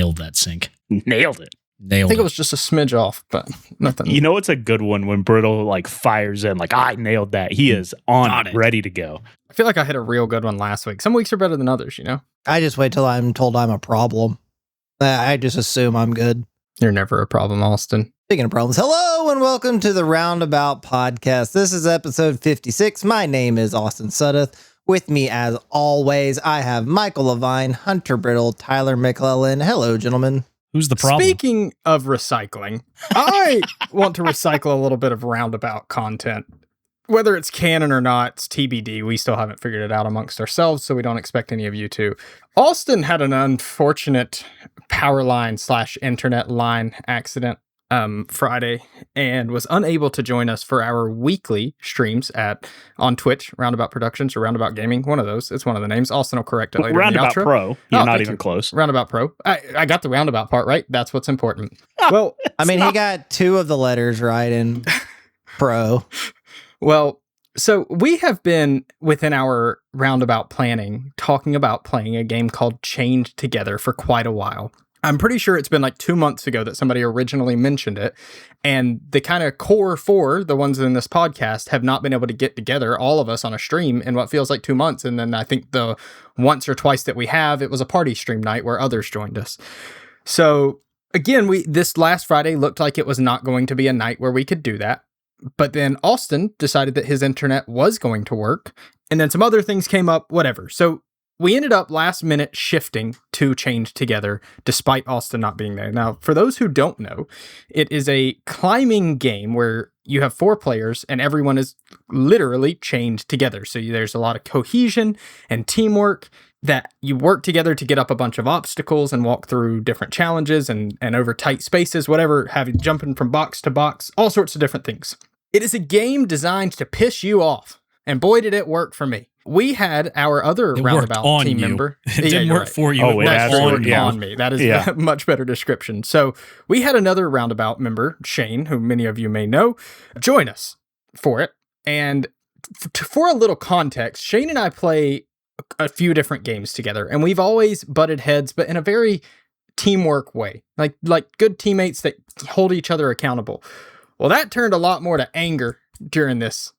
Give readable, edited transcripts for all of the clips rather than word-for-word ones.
nailed that sync. Nailed it. I think it was just a smidge off, but nothing. You know, it's a good one when Brittle like fires in, like, I nailed that. He is on it, ready to go. I feel like I hit a real good one last week. Some weeks are better than others, you know? I just wait till I'm told I'm a problem. I just assume I'm good. You're never a problem, Austin. Speaking of problems, hello and welcome to the Roundabout Podcast. This is episode 56. My name is Austin Suddeth. With me, as always, I have Michael Levine, Hunter Brittle, Tyler McClellan. Hello, gentlemen. Who's the problem? Speaking of recycling, I want to recycle a little bit of Roundabout content. Whether it's canon or not, it's TBD. We still haven't figured it out amongst ourselves, so we don't expect any of you to. Austin had an unfortunate power line / internet line accident Friday and was unable to join us for our weekly streams on Twitch, Roundabout Productions or Roundabout Gaming, one of those. It's one of the names. Austin will correct it later. Roundabout in the outro. Pro. You're not even close. Roundabout Pro. I got the roundabout part right. That's what's important. Well, I mean, he got two of the letters right in Pro. Well, so we have been within our roundabout planning talking about playing a game called Chained Together for quite a while. I'm pretty sure it's been like 2 months ago that somebody originally mentioned it. And the kind of core four, the ones in this podcast, have not been able to get together, all of us on a stream in what feels like 2 months. And then I think the once or twice that we have, it was a party stream night where others joined us. So again, this last Friday looked like it was not going to be a night where we could do that. But then Austin decided that his internet was going to work. And then some other things came up, whatever. So we ended up last minute shifting to Chained Together, despite Austin not being there. Now, for those who don't know, it is a climbing game where you have 4 players and everyone is literally chained together. So there's a lot of cohesion and teamwork that you work together to get up a bunch of obstacles and walk through different challenges and over tight spaces, whatever, jumping from box to box, all sorts of different things. It is a game designed to piss you off. And boy, did it work for me. We had our other Roundabout team member. It didn't work for you. Oh, it worked on me. That is a much better description. So we had another Roundabout member, Shane, who many of you may know, join us for it. And for a little context, Shane and I play a few different games together, and we've always butted heads, but in a very teamwork way, like good teammates that hold each other accountable. Well, that turned a lot more to anger during this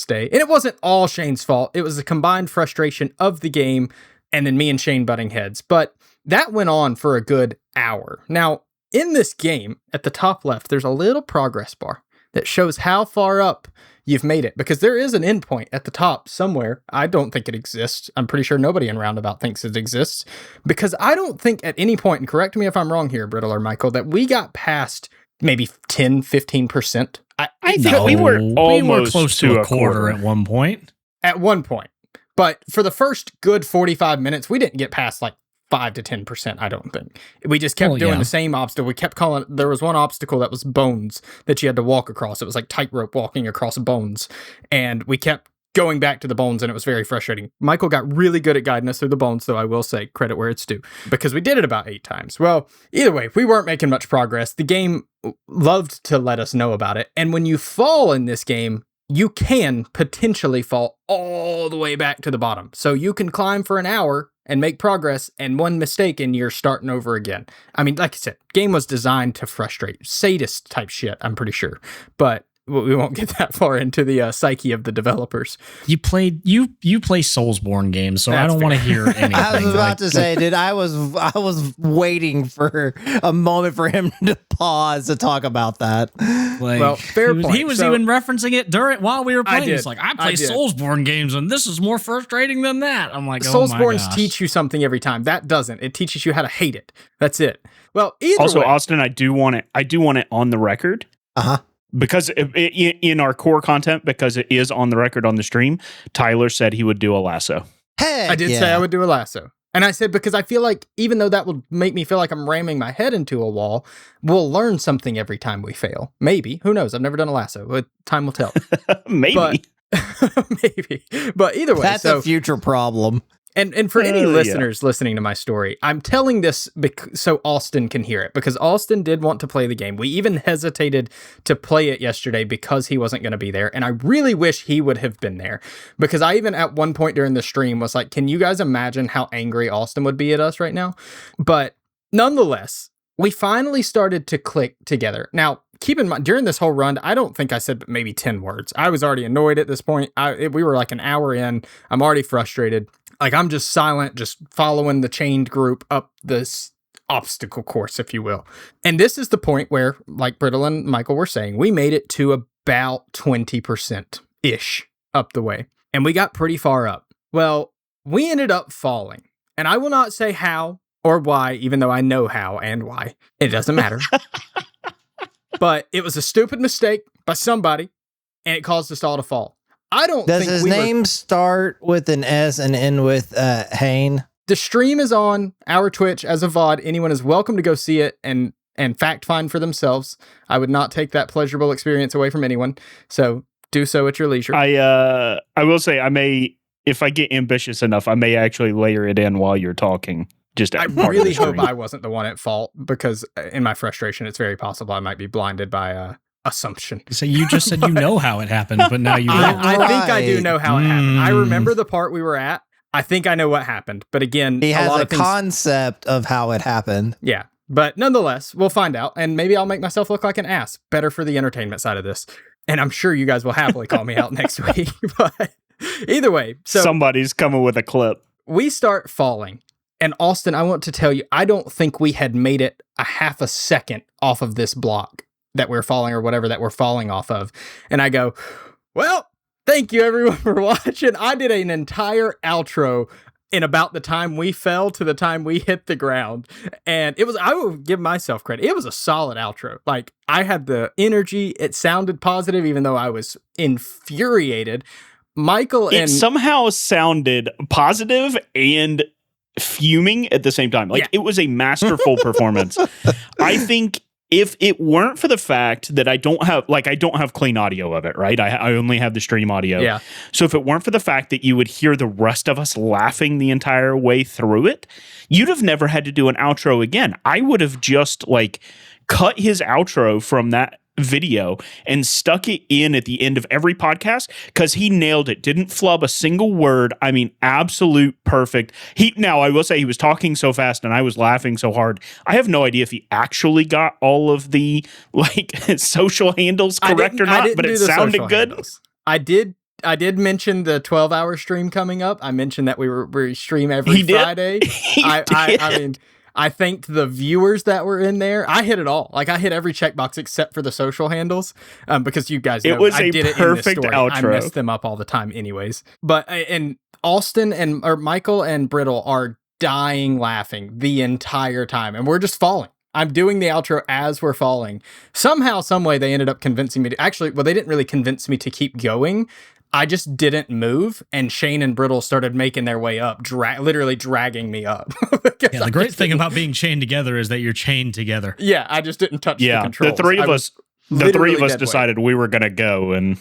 day. And it wasn't all Shane's fault. It was a combined frustration of the game and then me and Shane butting heads. But that went on for a good hour. Now, in this game, at the top left, there's a little progress bar that shows how far up you've made it, because there is an endpoint at the top somewhere. I don't think it exists. I'm pretty sure nobody in Roundabout thinks it exists, because I don't think at any point, and correct me if I'm wrong here, Brittle or Michael, that we got past maybe 10, 15%. I think we were almost close to a quarter at one point. At one point. But for the first good 45 minutes, we didn't get past like 5 to 10%, I don't think. We just kept doing the same obstacle. We kept calling it, there was one obstacle that was bones that you had to walk across. It was like tightrope walking across bones. And we kept going back to the bones, and it was very frustrating. Michael got really good at guiding us through the bones, though I will say credit where it's due, because we did it about 8 times. Well, either way, we weren't making much progress. The game loved to let us know about it. And when you fall in this game, you can potentially fall all the way back to the bottom. So you can climb for an hour and make progress, and one mistake and you're starting over again. I mean, like I said, game was designed to frustrate. Sadist type shit, I'm pretty sure. But we won't get that far into the psyche of the developers. You play Soulsborne games, so I don't want to hear anything. I was about to say, dude, I was waiting for a moment for him to pause to talk about that. Like, well, fair point. He was even referencing it while we were playing. It's like, I play did. Soulsborne games, and this is more frustrating than that. I'm like, Soulsbornes teach you something every time. That doesn't. It teaches you how to hate it. That's it. Well, either way. Austin, I do want it on the record. Uh-huh. Because in our core content, because it is on the record on the stream, Tyler said he would do a lasso. Heck, I did say I would do a lasso. And I said, because I feel like even though that would make me feel like I'm ramming my head into a wall, we'll learn something every time we fail. Maybe. Who knows? I've never done a lasso, but time will tell. Maybe. Maybe. But either way. That's a future problem. And for any listeners listening to my story, I'm telling this so Austin can hear it, because Austin did want to play the game. We even hesitated to play it yesterday because he wasn't going to be there. And I really wish he would have been there, because I even at one point during the stream was like, can you guys imagine how angry Austin would be at us right now? But Nonetheless, we finally started to click together. Now, keep in mind, during this whole run, I don't think I said maybe 10 words. I was already annoyed at this point. We were like an hour in. I'm already frustrated. Like, I'm just silent, just following the chained group up this obstacle course, if you will. And this is the point where, like Brittle and Michael were saying, we made it to about 20%-ish up the way. And we got pretty far up. Well, we ended up falling. And I will not say how or why, even though I know how and why. It doesn't matter. But it was a stupid mistake by somebody, and it caused us all to fall. I don't Does think his name start with an S and end with Hain? The stream is on our Twitch as a VOD. Anyone is welcome to go see it and fact find for themselves. I would not take that pleasurable experience away from anyone. So do so at your leisure. I will say I may, if I get ambitious enough, I may actually layer it in while you're talking. I really hope I wasn't the one at fault, because in my frustration, it's very possible I might be blinded by assumption. So you just said you know how it happened, but now you don't. I think I do know how it happened. I remember the part we were at. I think I know what happened. But again, he has a lot a of things, concept of how it happened. Yeah. But nonetheless, we'll find out. And maybe I'll make myself look like an ass. Better for the entertainment side of this. And I'm sure you guys will happily call me out next week. But either way, so somebody's coming with a clip. We start falling. And Austin, I want to tell you, I don't think we had made it a half a second off of this block that we're falling, or whatever that we're falling off of. And I go, well, thank you everyone for watching. I did an entire outro in about the time we fell to the time we hit the ground. And it was, I will give myself credit, it was a solid outro. Like, I had the energy. It sounded positive, even though I was infuriated. Michael and... It somehow sounded positive and fuming at the same time. Like, It was a masterful performance. I think if it weren't for the fact that I don't have clean audio of it, right? I only have the stream audio. Yeah. So if it weren't for the fact that you would hear the rest of us laughing the entire way through it, you'd have never had to do an outro again. I would have just cut his outro from that video and stuck it in at the end of every podcast, because he nailed it. Didn't flub a single word. I mean, absolute perfect. Now I will say he was talking so fast and I was laughing so hard. I have no idea if he actually got all of the social handles correct or not, but it sounded good. Handles. I did mention the 12-hour stream coming up. I mentioned that we stream every Friday. I mean, I thanked the viewers that were in there. I hit it all. Like, I hit every checkbox except for the social handles, because you guys know it was I did perfect it in this story. Outro. I messed them up all the time anyways. But and Austin or Michael and Brittle are dying laughing the entire time, and we're just falling. I'm doing the outro as we're falling. Somehow, some way, they ended up convincing me to... Actually, well, they didn't really convince me to keep going. I just didn't move, and Shane and Brittle started making their way up, literally dragging me up. Yeah, the great thing about being chained together is that you're chained together. Yeah, I just didn't touch the controls. The three of us decided we were going to go, and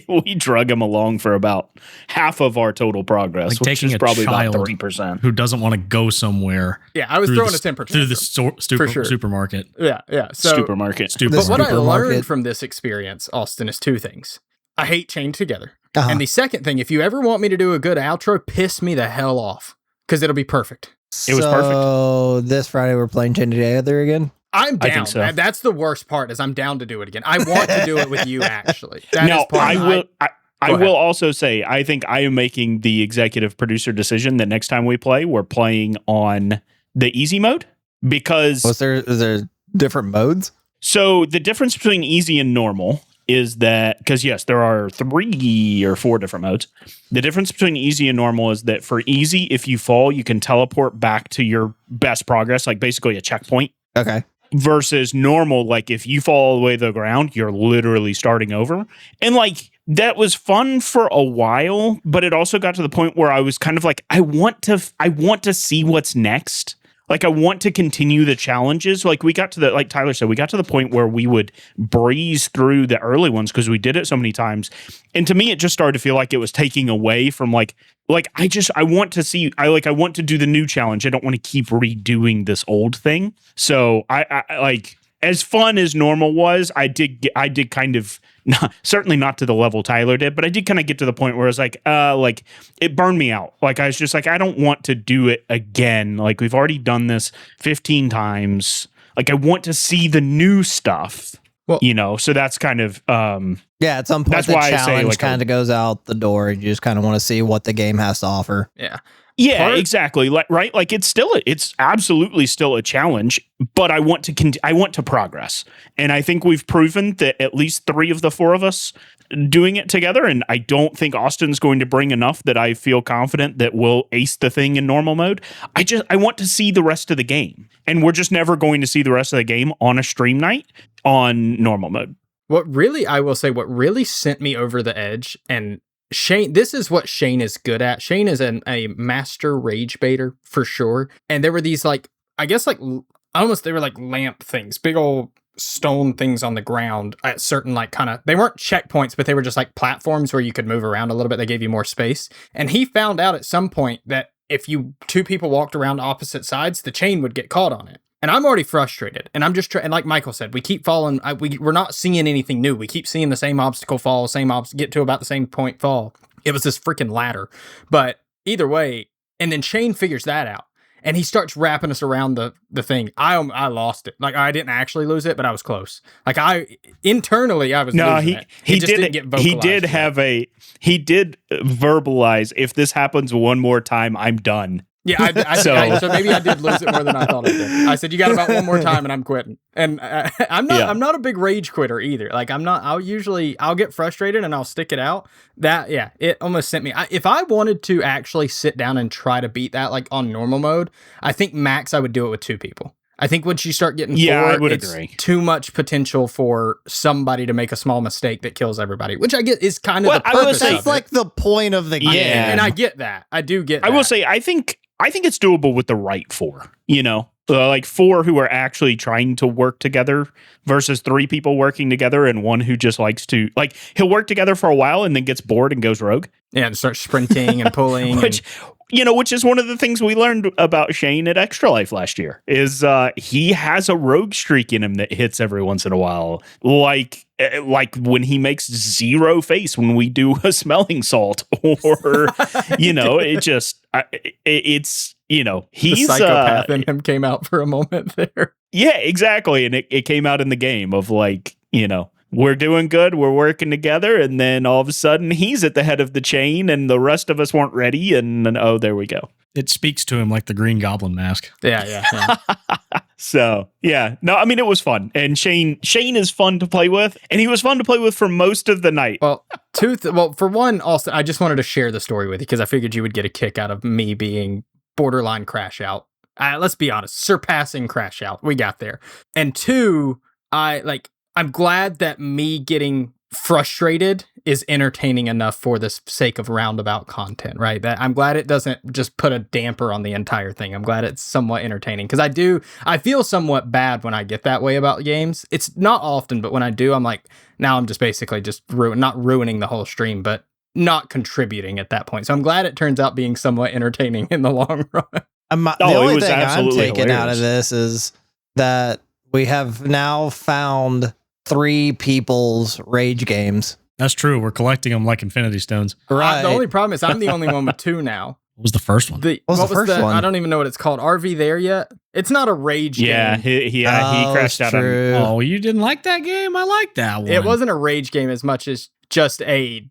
we drug him along for about half of our total progress, which is probably about 30%. Who doesn't want to go somewhere. Yeah, I was throwing a temper through the supermarket. Yeah. So, supermarket. But what I learned from this experience, Austin, is two things. I hate chained together. Uh-huh. And the second thing, if you ever want me to do a good outro, piss me the hell off, because it'll be perfect. It was perfect. So this Friday we're playing Chained Together again? I'm down. I think so. That's the worst part, is I'm down to do it again. I want to do it with you, actually. I will also say, I think I am making the executive producer decision that next time we play, we're playing on the easy mode, because... Is there different modes? So the difference between easy and normal is that, because yes, there are 3 or 4 different modes. The difference between easy and normal is that for easy, if you fall, you can teleport back to your best progress, like basically a checkpoint. Okay. Versus normal, like if you fall all the way to the ground, you're literally starting over. And that was fun for a while, but it also got to the point where I was kind of like, I want to see what's next. Like, I want to continue the challenges. Like, we got to like Tyler said, we got to the point where we would breeze through the early ones because we did it so many times. And to me, it just started to feel like it was taking away from I want to see, I want to do the new challenge. I don't want to keep redoing this old thing. So as fun as normal was, I did kind of certainly not to the level Tyler did, but I did kind of get to the point where I was like it burned me out. Like I was just like, I don't want to do it again. Like we've already done this 15 times. Like I want to see the new stuff. Well, so that's kind of at some point the challenge kind of goes out the door, and you just kind of want to see what the game has to offer. Yeah, exactly. Right? Like it's absolutely still a challenge, but I want to progress. And I think we've proven that at least 3 of the 4 of us doing it together, and I don't think Austin's going to bring enough that I feel confident that we'll ace the thing in normal mode. I want to see the rest of the game. And we're just never going to see the rest of the game on a stream night on normal mode. I will say what really sent me over the edge, and Shane, this is what Shane is good at. Shane is a master rage baiter for sure. And there were these they were like lamp things, big old stone things on the ground at certain they weren't checkpoints, but they were just like platforms where you could move around a little bit. They gave you more space. And he found out at some point that if 2 people walked around opposite sides, the chain would get caught on it. And I'm already frustrated. And I'm just and like Michael said, we keep falling. We're not seeing anything new. We keep seeing the same obstacle fall, get to about the same point fall. It was this freaking ladder. But either way, and then Shane figures that out. And he starts wrapping us around the thing. I lost it. Like I didn't actually lose it, but I was close. Like internally I was losing it. He just didn't get vocalized. He did verbalize, if this happens one more time, I'm done. Yeah, so maybe I did lose it more than I thought I did. I said, you got about one more time and I'm quitting. And I'm not a big rage quitter either. Like I'll get frustrated and I'll stick it out. It almost sent me. If I wanted to actually sit down and try to beat that like on normal mode, I think max I would do it with 2 people. I think once you start getting 4, I would agree. Too much potential for somebody to make a small mistake that kills everybody, which I get is kind of the purpose of it. That's like the point of the game. Yeah. And I get that. I do get that. I will say, I think it's doable with the right 4, like 4 who are actually trying to work together versus 3 people working together and one who just likes to, like, he'll work together for a while and then gets bored and goes rogue. Yeah, and starts sprinting and pulling. Which is one of the things we learned about Shane at Extra Life last year is he has a rogue streak in him that hits every once in a while. Like when he makes 0 face when we do a smelling salt or, it's, he's the psychopath in him came out for a moment there. Yeah, exactly. And it came out in the game of we're doing good, we're working together, and then all of a sudden he's at the head of the chain and the rest of us weren't ready, and there we go. It speaks to him like the Green Goblin mask. Yeah. So, yeah. No, I mean, it was fun. And Shane is fun to play with, and he was fun to play with for most of the night. Well, for one, also, I just wanted to share the story with you because I figured you would get a kick out of me being borderline crash out. Let's be honest, surpassing crash out. We got there. And 2, I'm glad that me getting frustrated is entertaining enough for the sake of roundabout content, right? That I'm glad it doesn't just put a damper on the entire thing. I'm glad it's somewhat entertaining because I feel somewhat bad when I get that way about games. It's not often, but when I do, I'm like, now I'm just basically not ruining the whole stream, but not contributing at that point. So I'm glad it turns out being somewhat entertaining in the long run. The only thing I'm taking out of this is that we have now found 3 people's rage games. That's true. We're collecting them like Infinity Stones. Right. The only problem is I'm the only one with 2 now. What was the first one? What was the first one? I don't even know what it's called. RV there yet? It's not a rage game. He crashed out true. on. Oh, you didn't like that game? I like that one. It wasn't a rage game as much as just a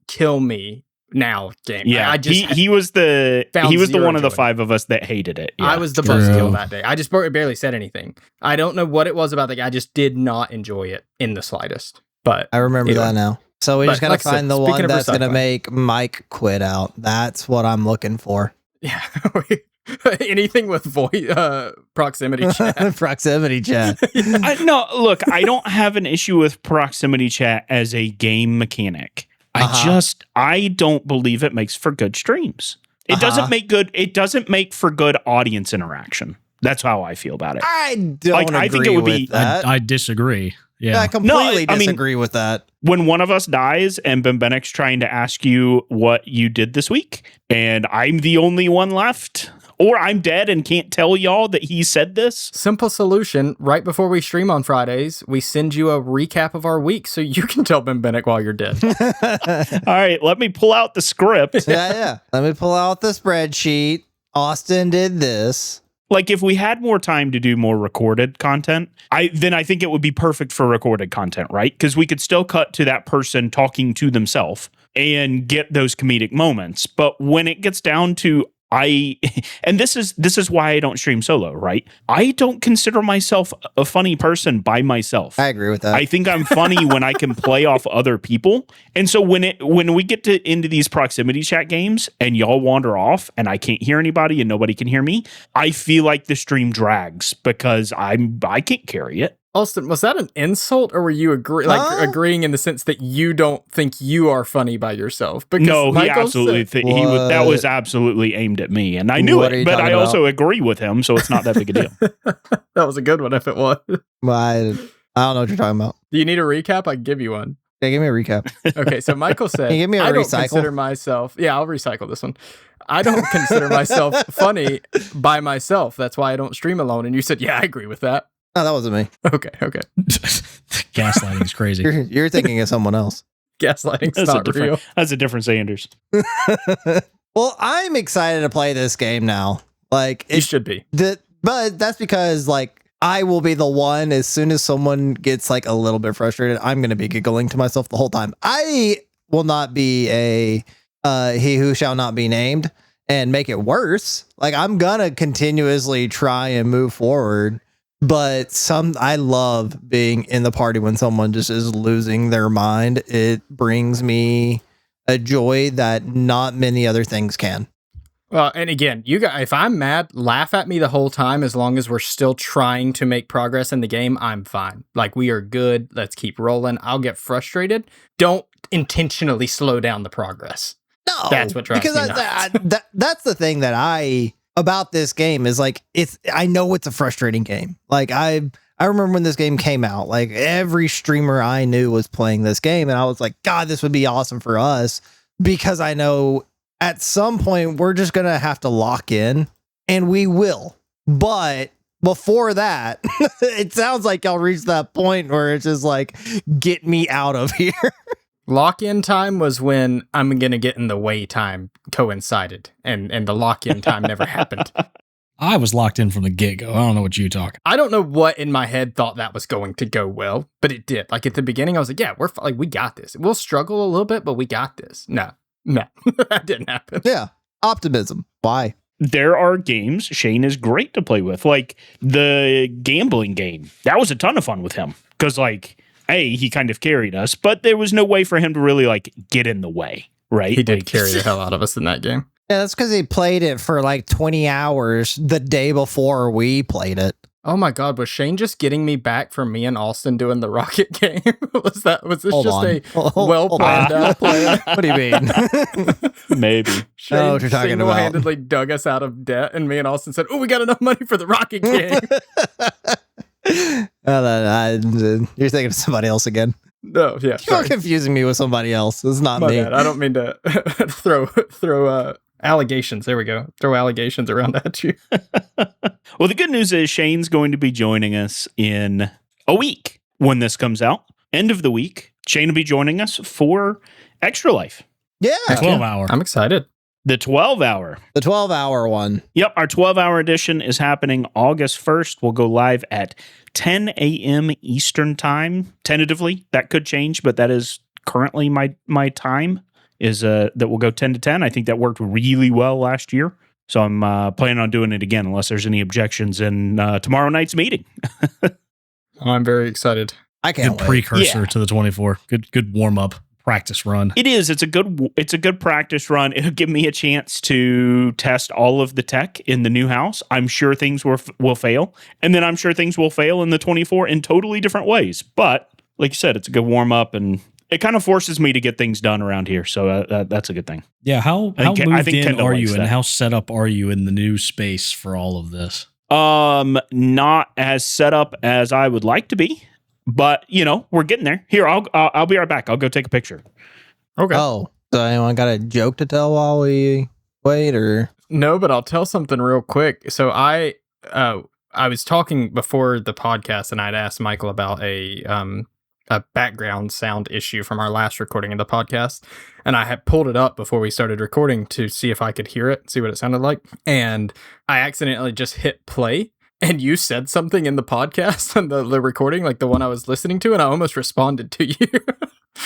kill me now game. Yeah, he was the one of the 5 of us that hated it. Yeah. I was the buzzkill that day. I just barely said anything. I don't know what it was about the game. I just did not enjoy it in the slightest. But I remember that now. So we just gotta find the one that's gonna make Mike quit out. That's what I'm looking for. Yeah. Anything with proximity chat. Proximity chat. No, look, I don't have an issue with proximity chat as a game mechanic. I don't believe it makes for good streams. It doesn't make for good audience interaction. That's how I feel about it. I don't agree think it would be that. I disagree. Yeah, I completely disagree with that. When one of us dies and Bembenic's trying to ask you what you did this week, and I'm the only one left, Or I'm dead and can't tell y'all that he said this. Simple solution. Right before we stream on Fridays, we send you a recap of our week so you can tell Ben Bennett while you're dead. All right, let me pull out the script. Yeah. Let me pull out the spreadsheet. Austin did this. Like, if we had more time to do more recorded content, then I think it would be perfect for recorded content, right? Because we could still cut to that person talking to themselves and get those comedic moments. But when it gets down to and this is why I don't stream solo, right? I don't consider myself a funny person by myself. I agree with that. I think I'm funny when I can play off other people. And so when we get into these proximity chat games and y'all wander off and I can't hear anybody and nobody can hear me, I feel like the stream drags because I can't carry it. Austin, was that an insult, or were you agreeing in the sense that you don't think you are funny by yourself? Because no, he Michael absolutely that was absolutely aimed at me, and I knew What are it, you but talking I about? also agree with him, so it's not that big a deal. that was a good one if it was. Well, I don't know what you're talking about. Do you need a recap? I can give you one. Yeah, give me a recap. Okay, so Michael said, Can you give me a I don't recycle? consider myself... Yeah, I'll recycle this one. I don't consider myself funny by myself. That's why I don't stream alone. And you said, yeah, I agree with that. No, that wasn't me. Okay. Gaslighting is crazy. You're thinking of someone else. Gaslighting's not real. That's a different Sanders. Well, I'm excited to play this game now. Like, You should be. but that's because like I will be the one as soon as someone gets like a little bit frustrated, I'm going to be giggling to myself the whole time. I will not be a he who shall not be named and make it worse. Like, I'm going to continuously try and move forward. But I love being in the party when someone just is losing their mind. It brings me a joy that not many other things can. Well, and again, you guys, if I'm mad, laugh at me the whole time. As long as we're still trying to make progress in the game, I'm fine. Like, we are good. Let's keep rolling. I'll get frustrated. Don't intentionally slow down the progress. No, That's what drives me nuts. That's the thing that about this game is like, I know it's a frustrating game. Like, I remember when this game came out, like every streamer I knew was playing this game, and I was like, God, this would be awesome for us, because I know at some point we're just gonna have to lock in, and we will. But before that, it sounds like y'all reached that point where it's just like, get me out of here. Lock-in time was when I'm going to get in the way time coincided, and the lock-in time never happened. I was locked in from the get-go. I don't know what you talking. I don't know what in my head thought that was going to go well, but it did. Like, at the beginning, I was like, yeah, we got this. We'll struggle a little bit, but we got this. No, that didn't happen. Yeah. Optimism. Why? There are games Shane is great to play with, like the gambling game. That was a ton of fun with him because, like, he kind of carried us, but there was no way for him to really like get in the way, right? He did Like, carry the hell out of us in that game. Yeah, that's because he played it for like 20 hours the day before we played it. Oh my God, was Shane just getting me back from me and Austin doing the Rocket game? Was this Hold just on. a Hold well planned out plan? What do you mean? maybe. Shane know what you're talking about. single-handedly dug us out of debt, and me and Austin said, "Oh, we got enough money for the Rocket game." You're thinking of somebody else again. No, yeah, You're sorry. confusing me with somebody else. It's not My me. bad. I don't mean to throw allegations. There we go. Throw allegations around at you. Well, the good news is Shane's going to be joining us in a week when this comes out. End of the week. Shane will be joining us for Extra Life, Yeah. 12-hour. I'm excited. the 12-hour. The 12-hour one. Yep, our 12-hour edition is happening August 1st. We'll go live at 10 a.m. Eastern time. Tentatively, that could change, but that is currently my time. Is that we'll go 10 to 10. I think that worked really well last year. So I'm planning on doing it again unless there's any objections in tomorrow night's meeting. I'm very excited. I can't Good wait. precursor Yeah. to the 24. Good warm up practice run. It is. It's a good practice run. It'll give me a chance to test all of the tech in the new house. I'm sure things will fail, and then I'm sure things will fail in the 24 in totally different ways. But like you said, it's a good warm up, and it kind of forces me to get things done around here. So that's a good thing. Yeah, how I think moved in Kendall are likes you, and that. how set up are you in the new space for all of this? Not as set up as I would like to be, but we're getting there. Here, I'll be right back. I'll go take a picture. Okay. Oh, so anyone got a joke to tell while we wait, or? No, but I'll tell something real quick. So I was talking before the podcast, and I'd asked Michael about a background sound issue from our last recording of the podcast, and I had pulled it up before we started recording to see if I could hear it, see what it sounded like, and I accidentally just hit play. And you said something in the podcast and the recording, like the one I was listening to, and I almost responded to you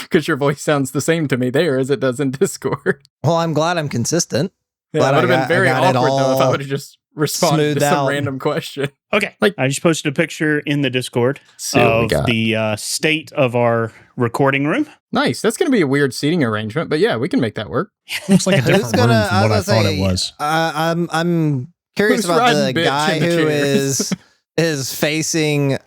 because your voice sounds the same to me there as it does in Discord. Well, I'm glad I'm consistent. Yeah, it would have been very awkward though if I would have just responded to some random question. Okay, I just posted a picture in the Discord of the state of our recording room. Nice. That's going to be a weird seating arrangement, but yeah, we can make that work. Looks like a different room from what I thought it was. I'm curious about the guy who is facing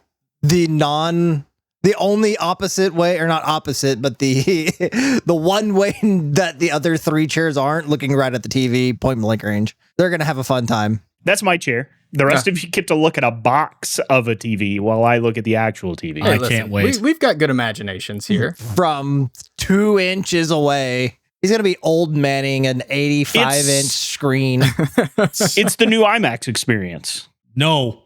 the only opposite way, or not opposite, but the one way that the other three chairs aren't, looking right at the TV, point blank range. They're gonna have a fun time. That's my chair. The rest of you get to look at a box of a TV while I look at the actual TV. Hey, I can't wait. We've got good imaginations here. From 2 inches away. He's going to be old manning an 85-inch screen. It's the new IMAX experience. No.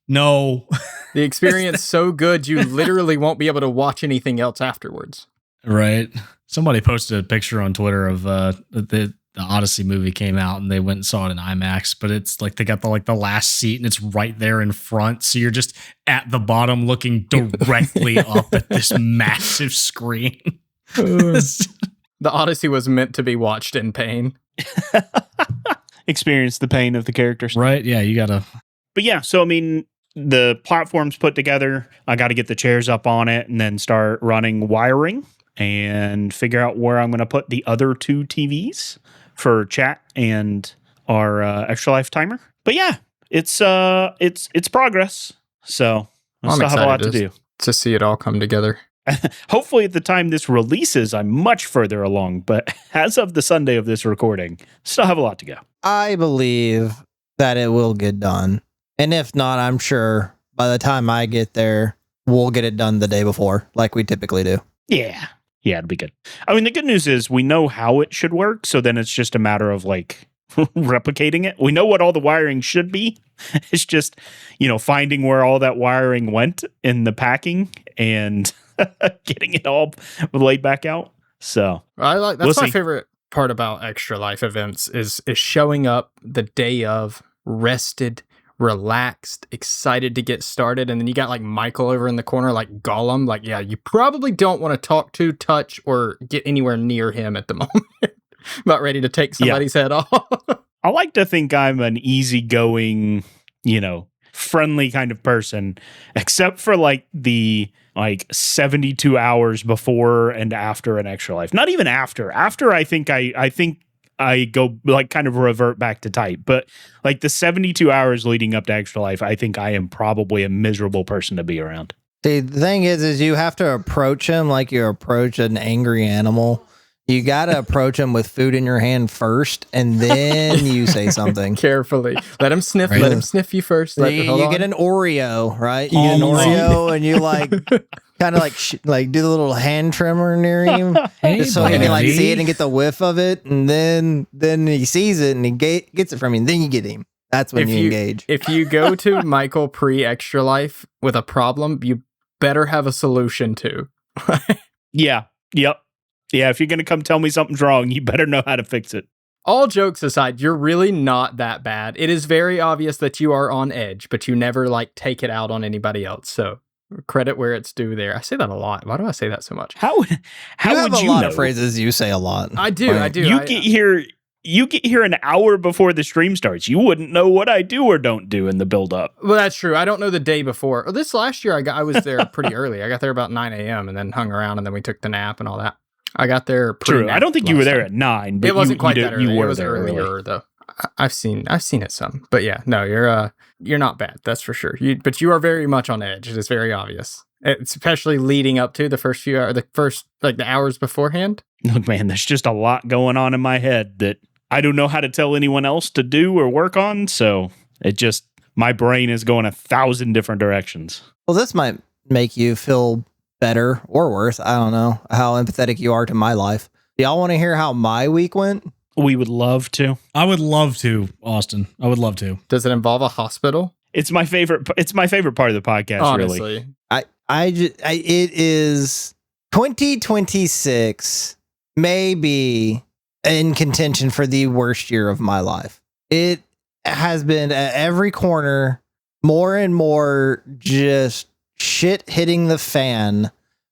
The experience so good, you literally won't be able to watch anything else afterwards. Right. Somebody posted a picture on Twitter of the Odyssey movie came out, and they went and saw it in IMAX, but it's like they got the last seat, and it's right there in front. So you're just at the bottom looking directly up at this massive screen. The Odyssey was meant to be watched in pain. Experience the pain of the characters. Right, yeah, you gotta. But yeah, so I mean, the platform's put together. I got to get the chairs up on it and then start running wiring and figure out where I'm going to put the other 2 TVs for chat and our Extra Life timer. But yeah, it's progress. So I still have a lot to do. To see it all come together. Hopefully at the time this releases, I'm much further along, but as of the Sunday of this recording, still have a lot to go. I believe that it will get done. And if not, I'm sure by the time I get there, we'll get it done the day before, like we typically do. Yeah, it'll be good. I mean, the good news is we know how it should work, so then it's just a matter of like replicating it. We know what all the wiring should be. It's just, finding where all that wiring went in the packing and getting it all laid back out. So that's my favorite part about Extra Life events is showing up the day of, rested, relaxed, excited to get started, and then you got like Michael over in the corner like Gollum, like, yeah, you probably don't want to talk to, touch, or get anywhere near him at the moment. About ready to take somebody's head off. I like to think I'm an easygoing, friendly kind of person, except for like the 72 hours before and after an Extra Life. Not even after. After I think I go like kind of revert back to type, but like the 72 hours leading up to Extra Life, I think I am probably a miserable person to be around. See, the thing is you have to approach him like you approach an angry animal. You got to approach him with food in your hand first, and then you say something. Carefully. Let him sniff. Right. Let him sniff you first. You get an Oreo, right? You get an Oreo, and you kind of do the little hand trimmer near him, just so he can see it and get the whiff of it, and then he sees it and he gets it from you, and then you get him. That's when you engage. If you go to Michael pre-Extra Life with a problem, you better have a solution too. Yeah. Yep. Yeah, if you're going to come tell me something's wrong, you better know how to fix it. All jokes aside, you're really not that bad. It is very obvious that you are on edge, but you never take it out on anybody else. So credit where it's due there. I say that a lot. Why do I say that so much? How would you a lot know? of phrases you say a lot. I do. Right? I do. You get here an hour before the stream starts. You wouldn't know what I do or don't do in the build up. Well, that's true. I don't know the day before. This last year, I was there pretty early. I got there about 9 a.m. and then hung around, and then we took the nap and all that. I got there pretty True. I don't think you were there at 9. But it wasn't quite that early. You were it was earlier though. I've seen it some, but yeah, no, you're not bad. That's for sure. But you are very much on edge. It is very obvious, especially leading up to the first few hours, the hours beforehand. Look, man, there's just a lot going on in my head that I don't know how to tell anyone else to do or work on. So my brain is going 1,000 different directions. Well, this might make you feel better or worse. I don't know how empathetic you are to my life. Do y'all want to hear how my week went? We would love to. I would love to, Austin. I would love to. Does it involve a hospital? It's my favorite. It's my favorite part of the podcast. Honestly. Really, it is 2026, maybe in contention for the worst year of my life. It has been at every corner, more and more just shit hitting the fan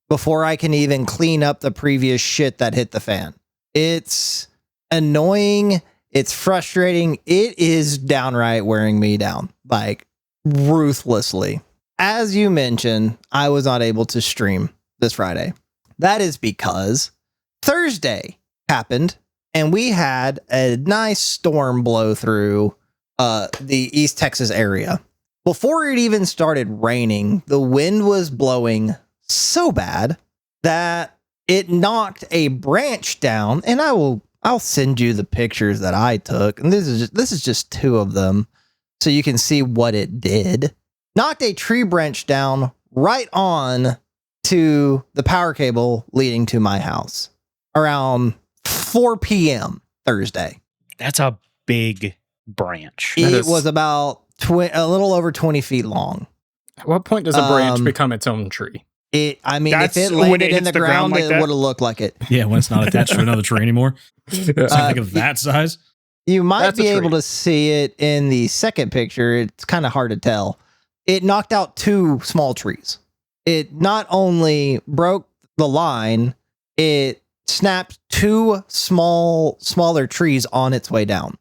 before I can even clean up the previous shit that hit the fan. It's annoying. It's frustrating. It is downright wearing me down, like ruthlessly. As you mentioned, I was not able to stream this Friday. That is because Thursday happened and we had a nice storm blow through the East Texas area. Before it even started raining, the wind was blowing so bad that it knocked a branch down, and I'll send you the pictures that I took, and this is just two of them so you can see what it did. Knocked a tree branch down right on to the power cable leading to my house around 4 p.m. Thursday. that's a big branch. It was about a little over 20 feet long. At what point does a branch become its own tree? If That's it when landed it in the hits the ground ground, like it that? would have looked like it. Yeah, when it's not attached to another tree anymore. Something of that size. You might That's a be tree. able to see it in the second picture. It's kind of hard to tell. It knocked out two small trees. It not only broke the line, it snapped two smaller trees on its way down.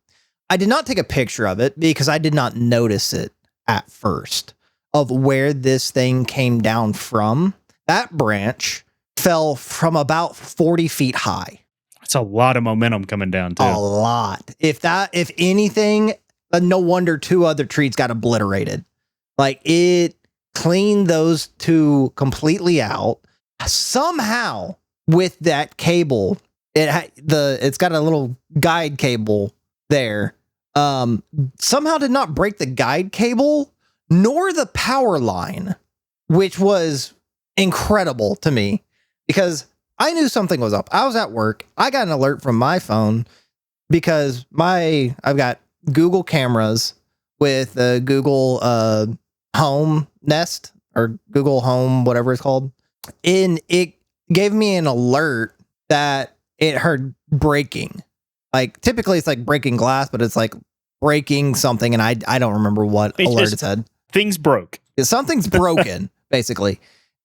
I did not take a picture of it because I did not notice it at first of where this thing came down from. That branch fell from about 40 feet high. That's a lot of momentum coming down too. A lot. If anything, no wonder two other trees got obliterated. Like, it cleaned those two completely out. Somehow, with that cable, it's got a little guide cable there. Somehow did not break the guide cable nor the power line, which was incredible to me because I knew something was up. I was at work. I got an alert from my phone because I've got Google cameras with the Google Home Nest or Google Home, whatever it's called. And it gave me an alert that it heard breaking. Like, typically it's like breaking glass, but it's like breaking something. And I don't remember what alert it said. Things broke. Something's broken, basically.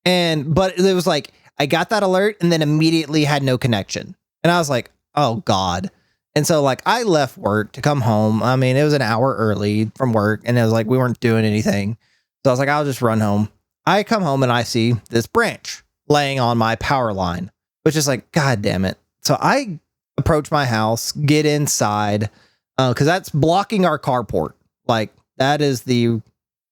But it was like, I got that alert and then immediately had no connection. And I was like, oh God. And so like I left work to come home. I mean, it was an hour early from work and it was like, we weren't doing anything. So I was like, I'll just run home. I come home and I see this branch laying on my power line, which is like, God damn it. So I approach my house, get inside, because that's blocking our carport. Like, that is the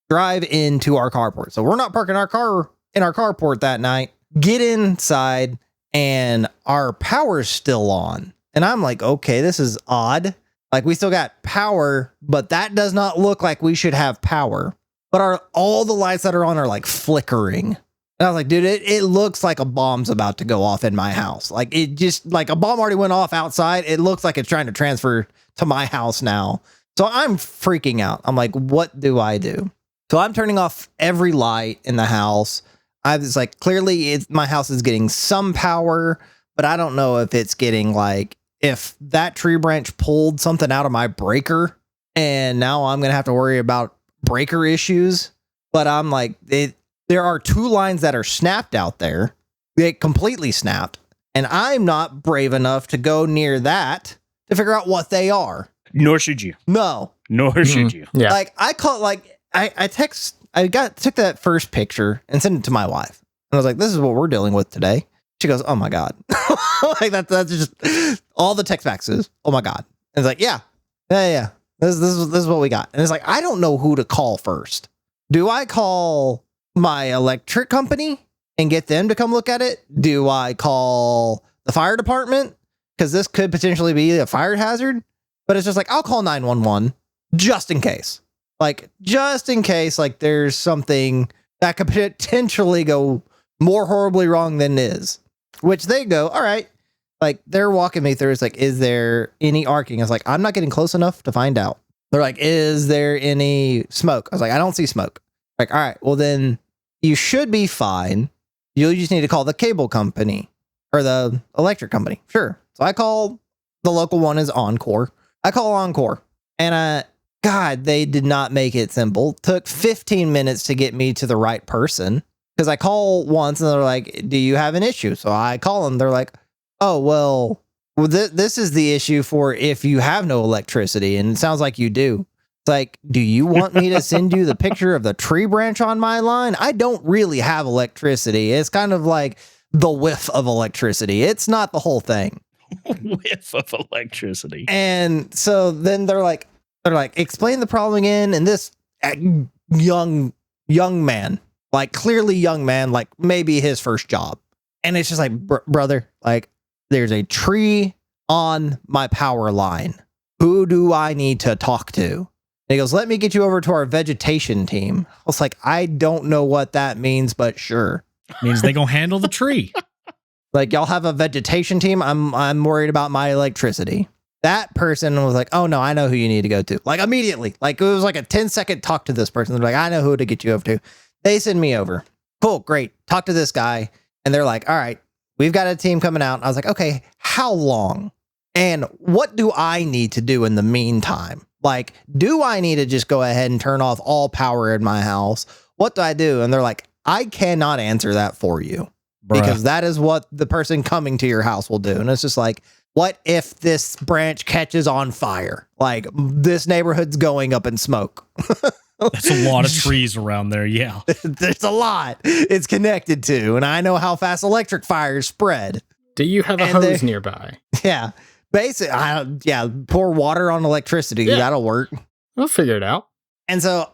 drive into our carport. So we're not parking our car in our carport that night. Get inside and our power's still on. And I'm like, okay, this is odd. Like, we still got power, but that does not look like we should have power. But all the lights that are on are like flickering. And I was like, dude, it looks like a bomb's about to go off in my house. Like, it just, like a bomb already went off outside. It looks like it's trying to transfer to my house now. So I'm freaking out. I'm like, what do I do? So I'm turning off every light in the house. I was like, clearly my house is getting some power, but I don't know if it's getting like, if that tree branch pulled something out of my breaker and now I'm going to have to worry about breaker issues. But I'm like, there are two lines that are snapped out there. They completely snapped. And I'm not brave enough to go near that to figure out what they are. Nor should you. No. Nor should you. Yeah. Like, I took that first picture and sent it to my wife. And I was like, this is what we're dealing with today. She goes, oh my God. Like, that's just all the text faxes. Oh my God. And it's like, yeah. This is what we got. And it's like, I don't know who to call first. Do I call my electric company and get them to come look at it? Do I call the fire department? Because this could potentially be a fire hazard. But it's just like, I'll call 911 just in case. Like, just in case, like, there's something that could potentially go more horribly wrong than it is. Which they go, all right, like they're walking me through. It's like, is there any arcing? I was like, I'm not getting close enough to find out. They're like, is there any smoke? I was like, I don't see smoke. Like, all right, well then you should be fine. You just need to call the cable company or the electric company. Sure. So I call the local one is Encore. I call Encore, and God, they did not make it simple. Took 15 minutes to get me to the right person because I call once and they're like, do you have an issue? So I call them. They're like, oh, well, this is the issue for if you have no electricity. And it sounds like you do. It's like, do you want me to send you the picture of the tree branch on my line? I don't really have electricity. It's kind of like the whiff of electricity. It's not the whole thing. Whiff of electricity. And so then they're like, explain the problem again. And this young man, like clearly young man, like maybe his first job. And it's just like, brother, like there's a tree on my power line. Who do I need to talk to? And he goes, let me get you over to our vegetation team. I was like, I don't know what that means, but sure. Means they gonna handle the tree. Like, y'all have a vegetation team. I'm worried about my electricity. That person was like, oh no, I know who you need to go to. Like immediately, like it was like a 10-second talk to this person. They're like, I know who to get you over to. They send me over. Cool. Great. Talk to this guy. And they're like, all right, we've got a team coming out. And I was like, okay, how long? And what do I need to do in the meantime? Like, do I need to just go ahead and turn off all power in my house? What do I do? And they're like, I cannot answer that for you. Because that is what the person coming to your house will do. And it's just like, what if this branch catches on fire? Like this neighborhood's going up in smoke. That's a lot of trees around there. Yeah. There's a lot it's connected to. And I know how fast electric fires spread. Do you have a hose nearby? Yeah. Basically, pour water on electricity. Yeah. That'll work. We'll figure it out. And so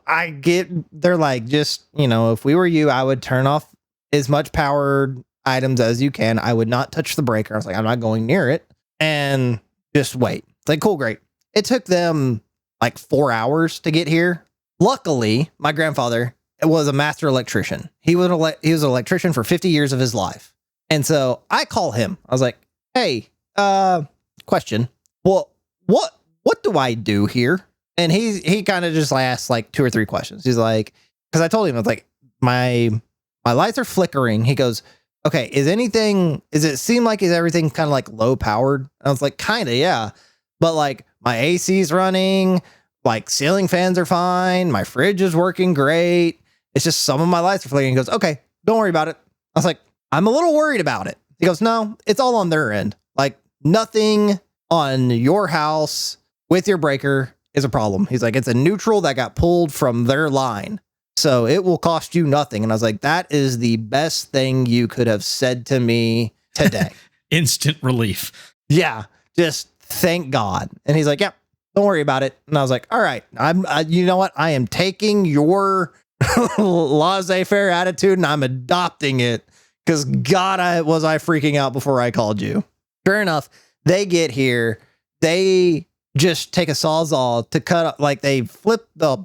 they're like, just, if we were you, I would turn off as much powered items as you can. I would not touch the breaker. I was like, I'm not going near it. And just wait. It's like, cool, great. It took them like 4 hours to get here. Luckily, my grandfather was a master electrician. He was an electrician for 50 years of his life. And so I call him. I was like, hey, question. Well, what do I do here? And he kind of just asked like 2 or 3 questions. He's like, because I told him, I was like, my lights are flickering. He goes, okay, is it seem like is everything kind of like low powered? And I was like, kind of, yeah. But like my AC's running, like ceiling fans are fine. My fridge is working great. It's just some of my lights are flickering. He goes, okay, don't worry about it. I was like, I'm a little worried about it. He goes, no, it's all on their end. Like nothing on your house with your breaker is a problem. He's like, it's a neutral that got pulled from their line. So it will cost you nothing. And I was like, that is the best thing you could have said to me today. Instant relief. Yeah. Just thank God. And he's like, yeah, don't worry about it. And I was like, all right, you know what? I am taking your laissez-faire attitude and I'm adopting it because God, was I freaking out before I called you. Sure enough, they get here. They just take a sawzall to cut up, like they flip the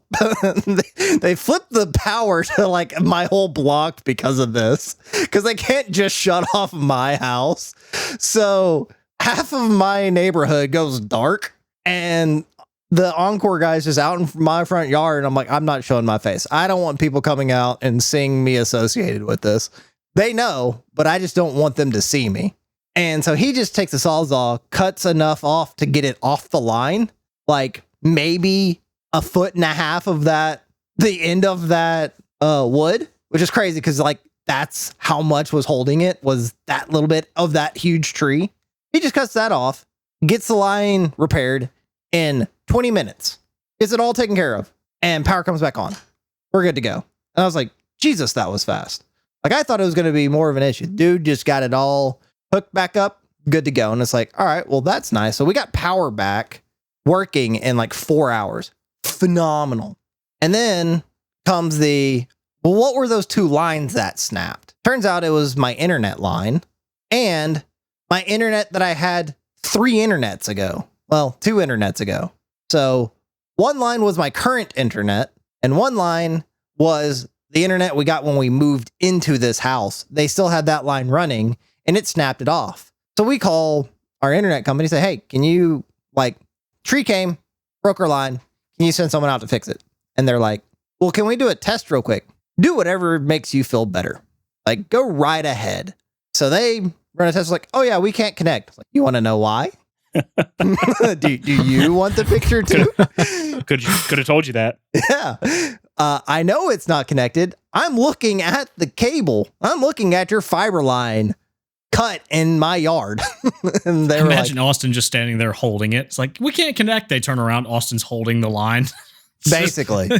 they flip the power to like my whole block because of this, because they can't just shut off my house. So half of my neighborhood goes dark and the Encore guy's just out in my front yard. And I'm like, I'm not showing my face. I don't want people coming out and seeing me associated with this. They know, but I just don't want them to see me. And so he just takes a sawzall, cuts enough off to get it off the line, like maybe 1.5 feet of that, the end of that wood, which is crazy because like that's how much was holding it, was that little bit of that huge tree. He just cuts that off, gets the line repaired in 20 minutes, gets it all taken care of, and power comes back on. We're good to go. And I was like, Jesus, that was fast. Like I thought it was going to be more of an issue. Dude just got it all hooked back up, good to go. And it's like, all right, well, that's nice. So we got power back working in like 4 hours. Phenomenal. And then comes what were those 2 lines that snapped? Turns out it was my internet line and my internet that I had 3 internets ago. Well, 2 internets ago. So one line was my current internet and one line was the internet we got when we moved into this house. They still had that line running and it snapped it off. So we call our internet company, say, hey, can you, like, tree came, broke our line. Can you send someone out to fix it? And they're like, well, can we do a test real quick? Do whatever makes you feel better. Like, go right ahead. So they run a test like, oh, yeah, we can't connect. Like, you want to know why? do you want the picture too? Could have told you that. Yeah. I know it's not connected. I'm looking at the cable. I'm looking at your fiber line cut in my yard. And they were Imagine like, Austin just standing there holding it. It's like, we can't connect. They turn around. Austin's holding the line. basically.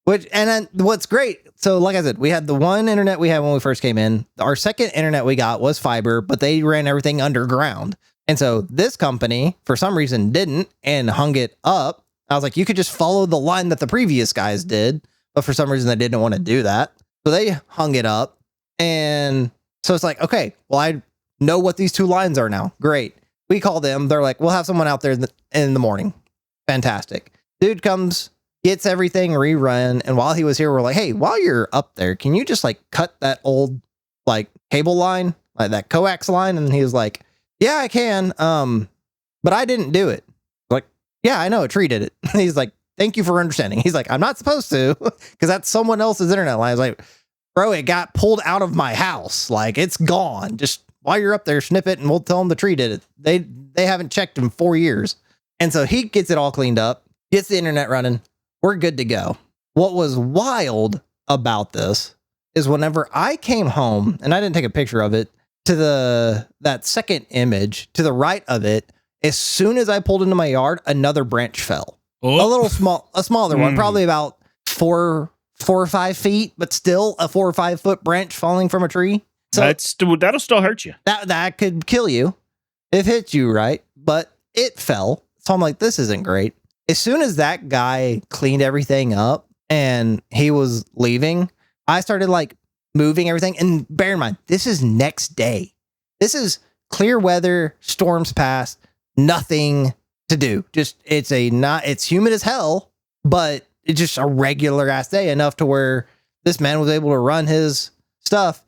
Which, and then what's great. So like I said, we had the one internet we had when we first came in. Our second internet we got was fiber, but they ran everything underground. And so this company, for some reason, didn't and hung it up. I was like, you could just follow the line that the previous guys did. But for some reason, they didn't want to do that. So they hung it up. And so it's like, okay, well, I know what these two lines are now. Great. We call them. They're like, we'll have someone out there in the morning. Fantastic. Dude comes, gets everything rerun. And while he was here, we're like, hey, while you're up there, can you just like cut that old like cable line, like that coax line? And he was like, yeah, I can. But I didn't do it. Like, yeah, I know a tree did it. He's like, thank you for understanding. He's like, I'm not supposed to because that's someone else's internet line. I was like, bro, it got pulled out of my house. Like, it's gone. Just while you're up there, snip it and we'll tell them the tree did it. They haven't checked in 4 years. And so he gets it all cleaned up, gets the internet running. We're good to go. What was wild about this is whenever I came home, and I didn't take a picture of it, to that second image to the right of it, as soon as I pulled into my yard, another branch fell. Oh. A smaller one, probably about 4 or 5 feet, but still a 4 or 5 foot branch falling from a tree. So that'll still hurt you. That could kill you if it hit you right, but it fell. So I'm like, this isn't great. As soon as that guy cleaned everything up and he was leaving, I started like moving everything. And bear in mind, this is next day. This is clear weather, storms past, nothing to do. Just it's humid as hell, but it's just a regular ass day, enough to where this man was able to run his stuff.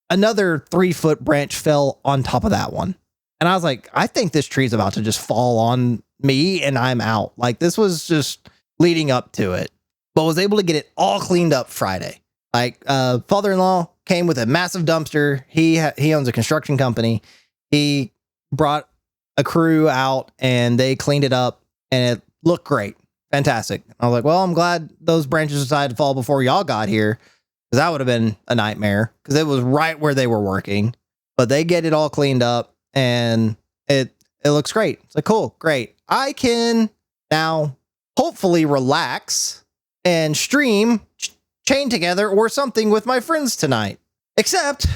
Another 3-foot branch fell on top of that one. And I was like, I think this tree's about to just fall on me and I'm out. Like, this was just leading up to it, but was able to get it all cleaned up Friday. Like, father-in-law came with a massive dumpster. He owns a construction company. He brought a crew out and they cleaned it up and it looked great. Fantastic. I was like, well, I'm glad those branches decided to fall before y'all got here, because that would have been a nightmare, because it was right where they were working. But they get it all cleaned up and it looks great. It's like, cool, great. I can now hopefully relax and stream Chain Together or something with my friends tonight. Except,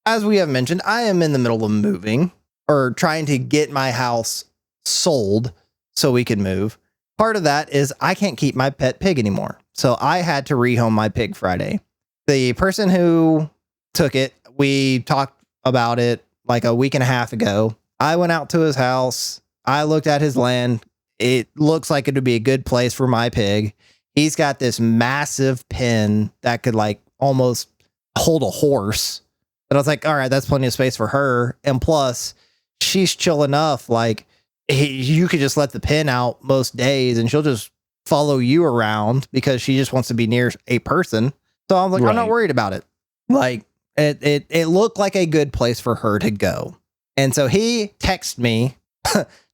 as we have mentioned, I am in the middle of moving, or trying to get my house sold so we can move. Part of that is I can't keep my pet pig anymore. So I had to rehome my pig Friday. The person who took it, we talked about it like a week and a half ago. I went out to his house. I looked at his land. It looks like it would be a good place for my pig. He's got this massive pen that could like almost hold a horse. But I was like, all right, that's plenty of space for her. And plus, she's chill enough. Like, you could just let the pen out most days and she'll just follow you around because she just wants to be near a person. So I'm like, right. I'm not worried about it. Like, it looked like a good place for her to go. And so he texted me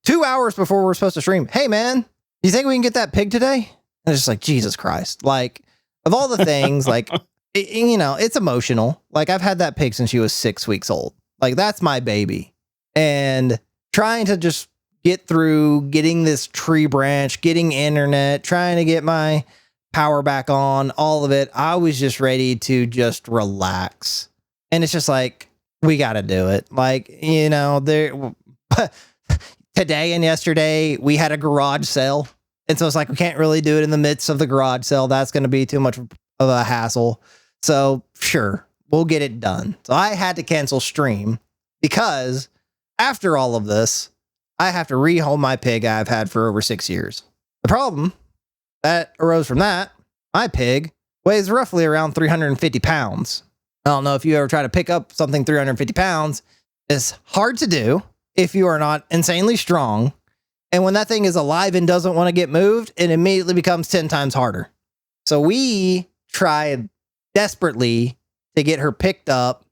2 hours before we're supposed to stream. Hey, man, do you think we can get that pig today? And it's just like, Jesus Christ. Like, of all the things, like, it's emotional. Like, I've had that pig since she was 6 weeks old. Like, that's my baby. And trying to just get through getting this tree branch, getting internet, trying to get my power back on, all of it. I was just ready to just relax. And it's just like, we got to do it. Like, there today and yesterday we had a garage sale. And so it's like, we can't really do it in the midst of the garage sale. That's going to be too much of a hassle. So sure, we'll get it done. So I had to cancel stream because after all of this, I have to rehome my pig I've had for over 6 years. The problem that arose from that, my pig weighs roughly around 350 pounds. I don't know if you ever try to pick up something 350 pounds. It's hard to do if you are not insanely strong. And when that thing is alive and doesn't want to get moved, it immediately becomes 10 times harder. So we tried desperately to get her picked up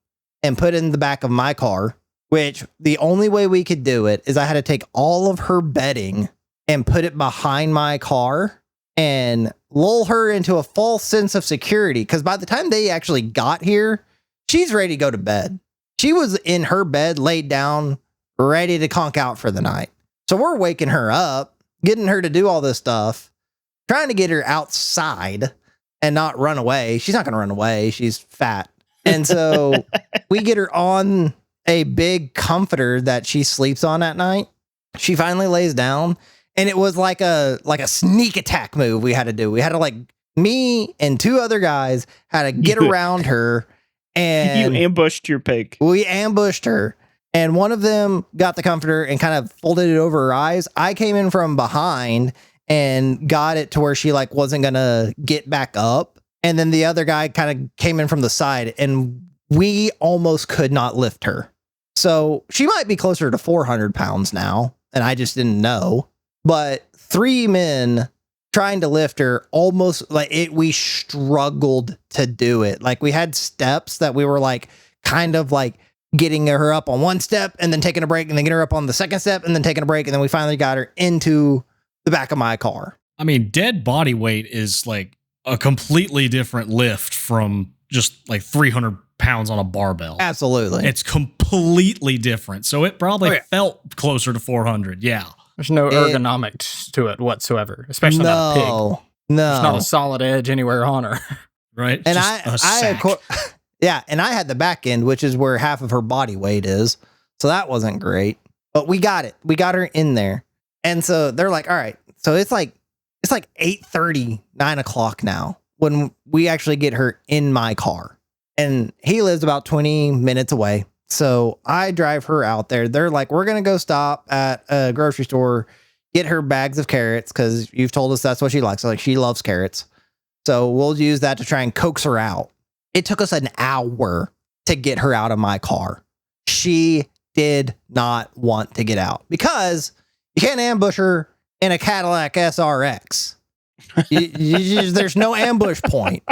and put in the back of my car, which the only way we could do it is I had to take all of her bedding and put it behind my car and lull her into a false sense of security. Because by the time they actually got here, she's ready to go to bed. She was in her bed, laid down, ready to conk out for the night. So we're waking her up, getting her to do all this stuff, trying to get her outside and not run away. She's not going to run away. She's fat. And so we get her on a big comforter that she sleeps on at night. She finally lays down, and it was like a sneak attack move we had to do. We had to, like, me and two other guys had to get around her, and you ambushed your pig. We ambushed her, and one of them got the comforter and kind of folded it over her eyes. I came in from behind and got it to where she, like, wasn't gonna get back up. And then the other guy kind of came in from the side, and we almost could not lift her. So she might be closer to 400 pounds now, and I just didn't know. But 3 men trying to lift her, almost like it, we struggled to do it. Like, we had steps that we were like kind of like getting her up on one step and then taking a break and then getting her up on the second step and then taking a break. And then we finally got her into the back of my car. I mean, dead body weight is like a completely different lift from just like 300 pounds on a barbell. Absolutely. It's completely different. So it probably felt closer to 400. Yeah. There's no ergonomics to it whatsoever, especially not a pig. No. There's not a solid edge anywhere on her. Right. And Just and I had the back end, which is where half of her body weight is. So that wasn't great, but we got it. We got her in there. And so they're like, all right. So it's like 8:30, 9 o'clock now when we actually get her in my car, and he lives about 20 minutes away. So I drive her out there. They're like, we're going to go stop at a grocery store, get her bags of carrots. Cause you've told us that's what she likes. Like, she loves carrots. So we'll use that to try and coax her out. It took us an hour to get her out of my car. She did not want to get out because you can't ambush her in a Cadillac SRX. There's no ambush point.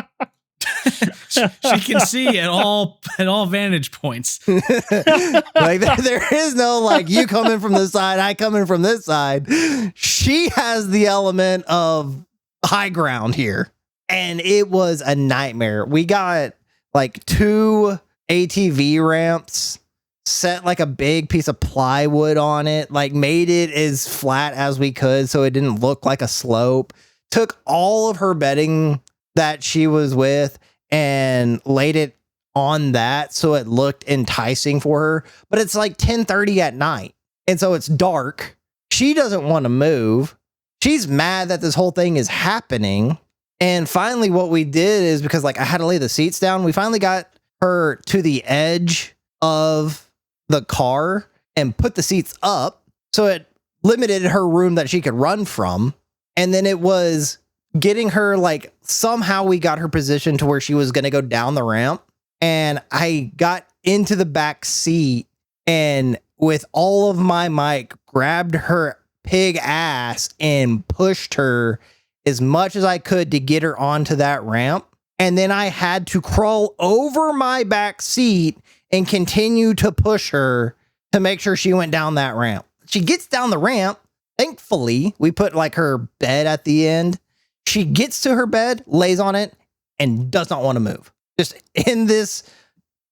she can see at all vantage points. Like there is no like you coming from this side, I coming from this side. She has the element of high ground here, and it was a nightmare. We got like 2 ATV ramps, set like a big piece of plywood on it, like made it as flat as we could so it didn't look like a slope. Took all of her bedding that she was with and laid it on that so it looked enticing for her. But it's like 10:30 at night, and so it's dark. She doesn't want to move. She's mad that this whole thing is happening. And finally what we did is, because like I had to lay the seats down, we finally got her to the edge of the car and put the seats up so it limited her room that she could run from. And then it was getting her, like, somehow we got her positioned to where she was going to go down the ramp. And I got into the back seat and with all of my might grabbed her pig ass and pushed her as much as I could to get her onto that ramp. And then I had to crawl over my back seat and continue to push her to make sure she went down that ramp. She gets down the ramp. Thankfully, we put like her bed at the end. She gets to her bed, lays on it, and does not want to move. Just in this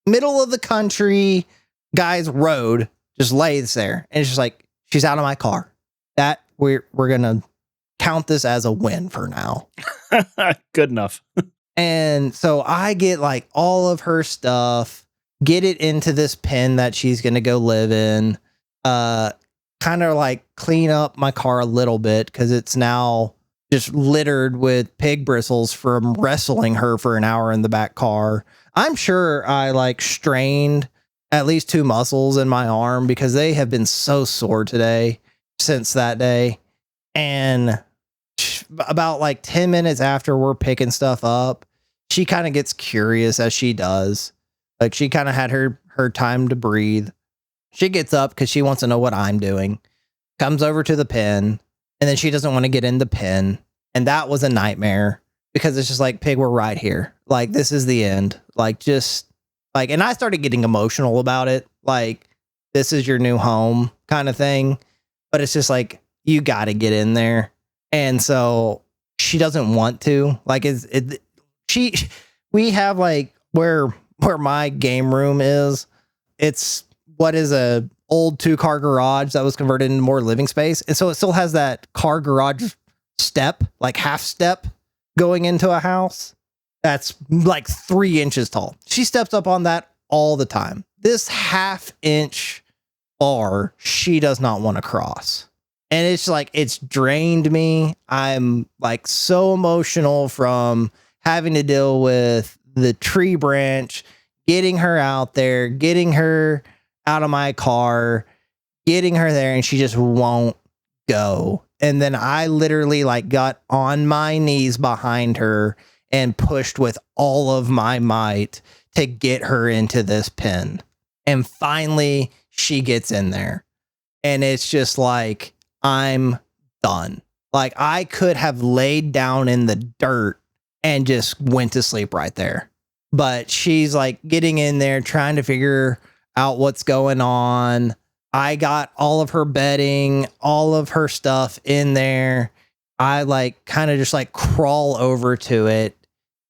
middle of the country guy's road, just lays there. And it's just like, she's out of my car. That we're going to count this as a win for now. Good enough. And so I get like all of her stuff, get it into this pen that she's going to go live in, kind of like clean up my car a little bit because it's now just littered with pig bristles from wrestling her for an hour in the back car. I'm sure I like strained at least 2 muscles in my arm because they have been so sore today since that day. And about like 10 minutes after we're picking stuff up, she kind of gets curious, as she does. Like she kind of had her time to breathe. She gets up because she wants to know what I'm doing. Comes over to the pen, and then she doesn't want to get in the pen. And that was a nightmare because it's just like, Pig, we're right here. Like, this is the end. Like, just like, and I started getting emotional about it. Like, this is your new home kind of thing. But it's just like, you got to get in there. And so she doesn't want to. Like, we have like where my game room is. It's what is a old 2-car garage that was converted into more living space. And so it still has that car garage step, like half step going into a house that's like 3 inches tall. She steps up on that all the time. This 1/2-inch bar, she does not want to cross. And it's like, it's drained me. I'm like so emotional from having to deal with the tree branch, getting her out there, getting her out of my car, getting her there, and she just won't go. And then I literally like got on my knees behind her and pushed with all of my might to get her into this pen. And finally she gets in there. And it's just like, I'm done. Like, I could have laid down in the dirt and just went to sleep right there. But she's like getting in there, trying to figure out what's going on. I got all of her bedding, all of her stuff in there. I like kind of just like crawl over to it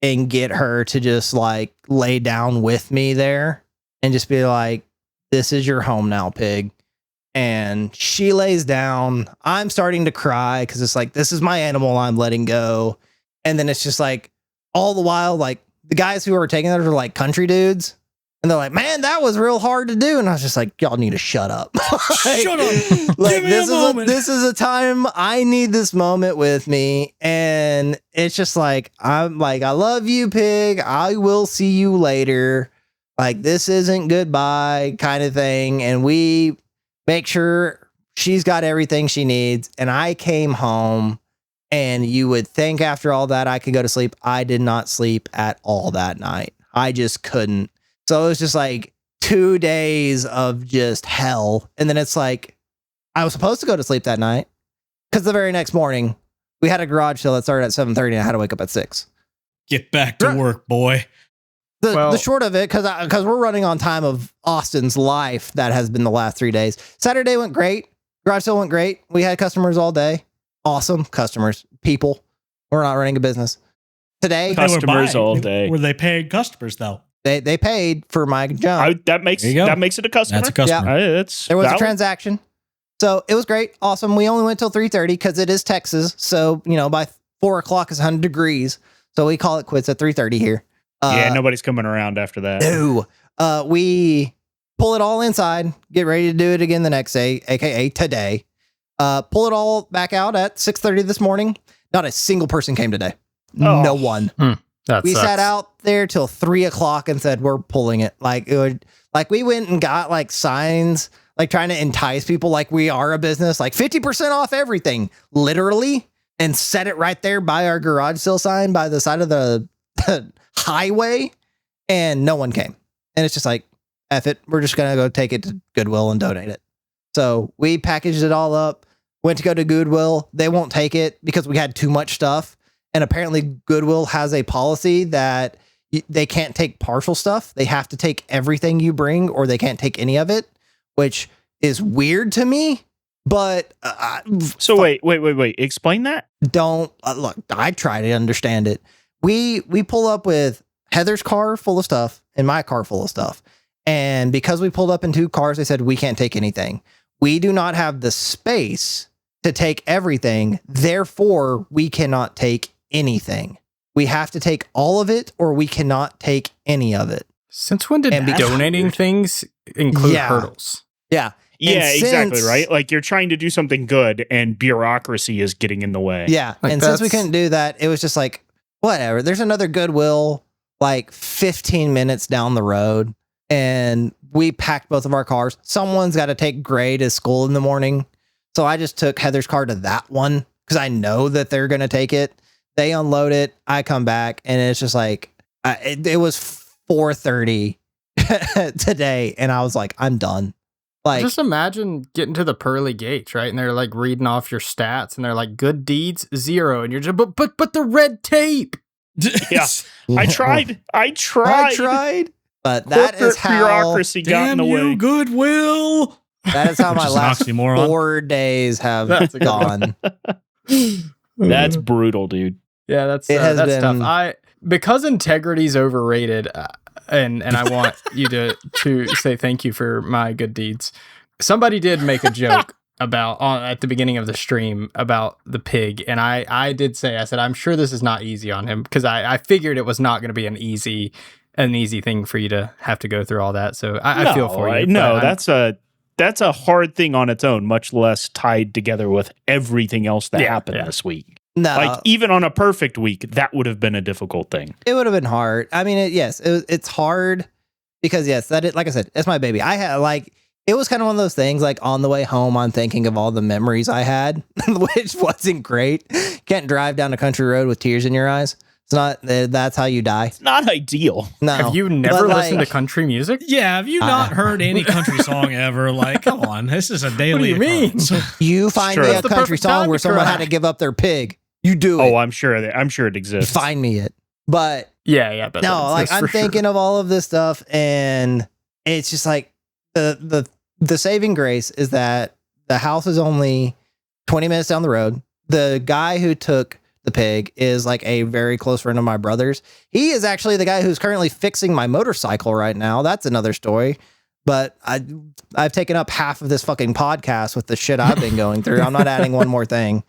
and get her to just like lay down with me there and just be like, this is your home now, Pig. And she lays down. I'm starting to cry because it's like, this is my animal I'm letting go. And then it's just like, all the while, like the guys who are taking it are like country dudes. And they're like, man, that was real hard to do. And I was just like, y'all need to shut up. Like, Shut up. Like, Give me a moment. this is a time I need this moment with me. And it's just like, I'm like, I love you, Pig. I will see you later. Like, this isn't goodbye kind of thing. And we make sure she's got everything she needs. And I came home, and you would think after all that I could go to sleep. I did not sleep at all that night. I just couldn't. So it was just like 2 days of just hell. And then it's like, I was supposed to go to sleep that night because the very next morning we had a garage sale that started at 7:30 and I had to wake up at 6. Get back to work, boy. The short of it, because we're running on time of Austin's life, that has been the last 3 days. Saturday went great. Garage sale went great. We had customers all day. Awesome customers, people. We're not running a business. Today, Customers all day. Were they paid customers though? They paid for my jump. That makes There you go. it a customer. That's a customer. There was valid. a transaction. So it was great. Awesome. We only went till 3:30 because it is Texas. So, by 4 o'clock is 100 degrees. So we call it quits at 3:30 here. Yeah, nobody's coming around after that. No. We pull it all inside, get ready to do it again the next day, aka today. Pull it all back out at 6:30 this morning. Not a single person came today. Oh. No one. We sat out there till 3 o'clock and said, we're pulling it. Like, we went and got like signs, like trying to entice people like we are a business, like 50% off everything, literally, and set it right there by our garage sale sign by the side of the highway. And no one came. And it's just like, F it. We're just going to go take it to Goodwill and donate it. So we packaged it all up, went to go to Goodwill. They won't take it because we had too much stuff. And apparently Goodwill has a policy that they can't take partial stuff. They have to take everything you bring or they can't take any of it, which is weird to me. But so wait. Explain that. Don't look, I try to understand it. We pull up with Heather's car full of stuff and my car full of stuff. And because we pulled up in 2 cars, they said we can't take anything. We do not have the space to take everything. Therefore, we cannot take anything. We have to take all of it or we cannot take any of it. Since when did donating things include hurdles? Yeah. Yeah, exactly, right? Like, you're trying to do something good and bureaucracy is getting in the way. Yeah. Like, and since we couldn't do that, it was just like, whatever. There's another Goodwill like 15 minutes down the road. And we packed both of our cars. Someone's got to take Gray to school in the morning. So I just took Heather's car to that one because I know that they're going to take it. They unload it. I come back and it's just like, it was 4:30 today, and I was like, I'm done. Like, just imagine getting to the pearly gates, right? And they're like reading off your stats, and they're like good deeds 0, and you're just but the red tape. Yeah, I tried, but that is how bureaucracy got in the way. Goodwill. That is how my is an last oxymoron. 4 days have That's a good gone. That's brutal, dude. Yeah, that's It has that's been- tough. Because integrity's overrated, and I want you to say thank you for my good deeds. Somebody did make a joke about at the beginning of the stream about the pig, and I did say, I said, I'm sure this is not easy on him, because I figured it was not going to be an easy thing for you to have to go through all that. So I feel for you. No, that's a hard thing on its own, much less tied together with everything else that happened this week. No, Like, even on a perfect week, that would have been a difficult thing. it would have been hard. I mean, it's hard because like I said, it's my baby. I had it was kind of one of those things, like on the way home, I'm thinking of all the memories I had, which wasn't great. Can't drive down a country road with tears in your eyes. It's not, that's how you die. It's not ideal. No. Have you never But, listened to country music? Yeah, have you not heard any country song ever? Like, come on, this is a daily What do you mean? occurrence. You find true. me It's a the country perfect song time where to someone had cry. to give up their pig. You do it. Oh, I'm sure it exists. Find me it. But Yeah, but no, like I'm thinking of all of this stuff, and it's just like the saving grace is that the house is only 20 minutes down the road. The guy who took the pig is like a very close friend of my brother's. He is actually the guy who's currently fixing my motorcycle right now. That's another story. But I've taken up half of this fucking podcast with the shit I've been going through. I'm not adding one more thing.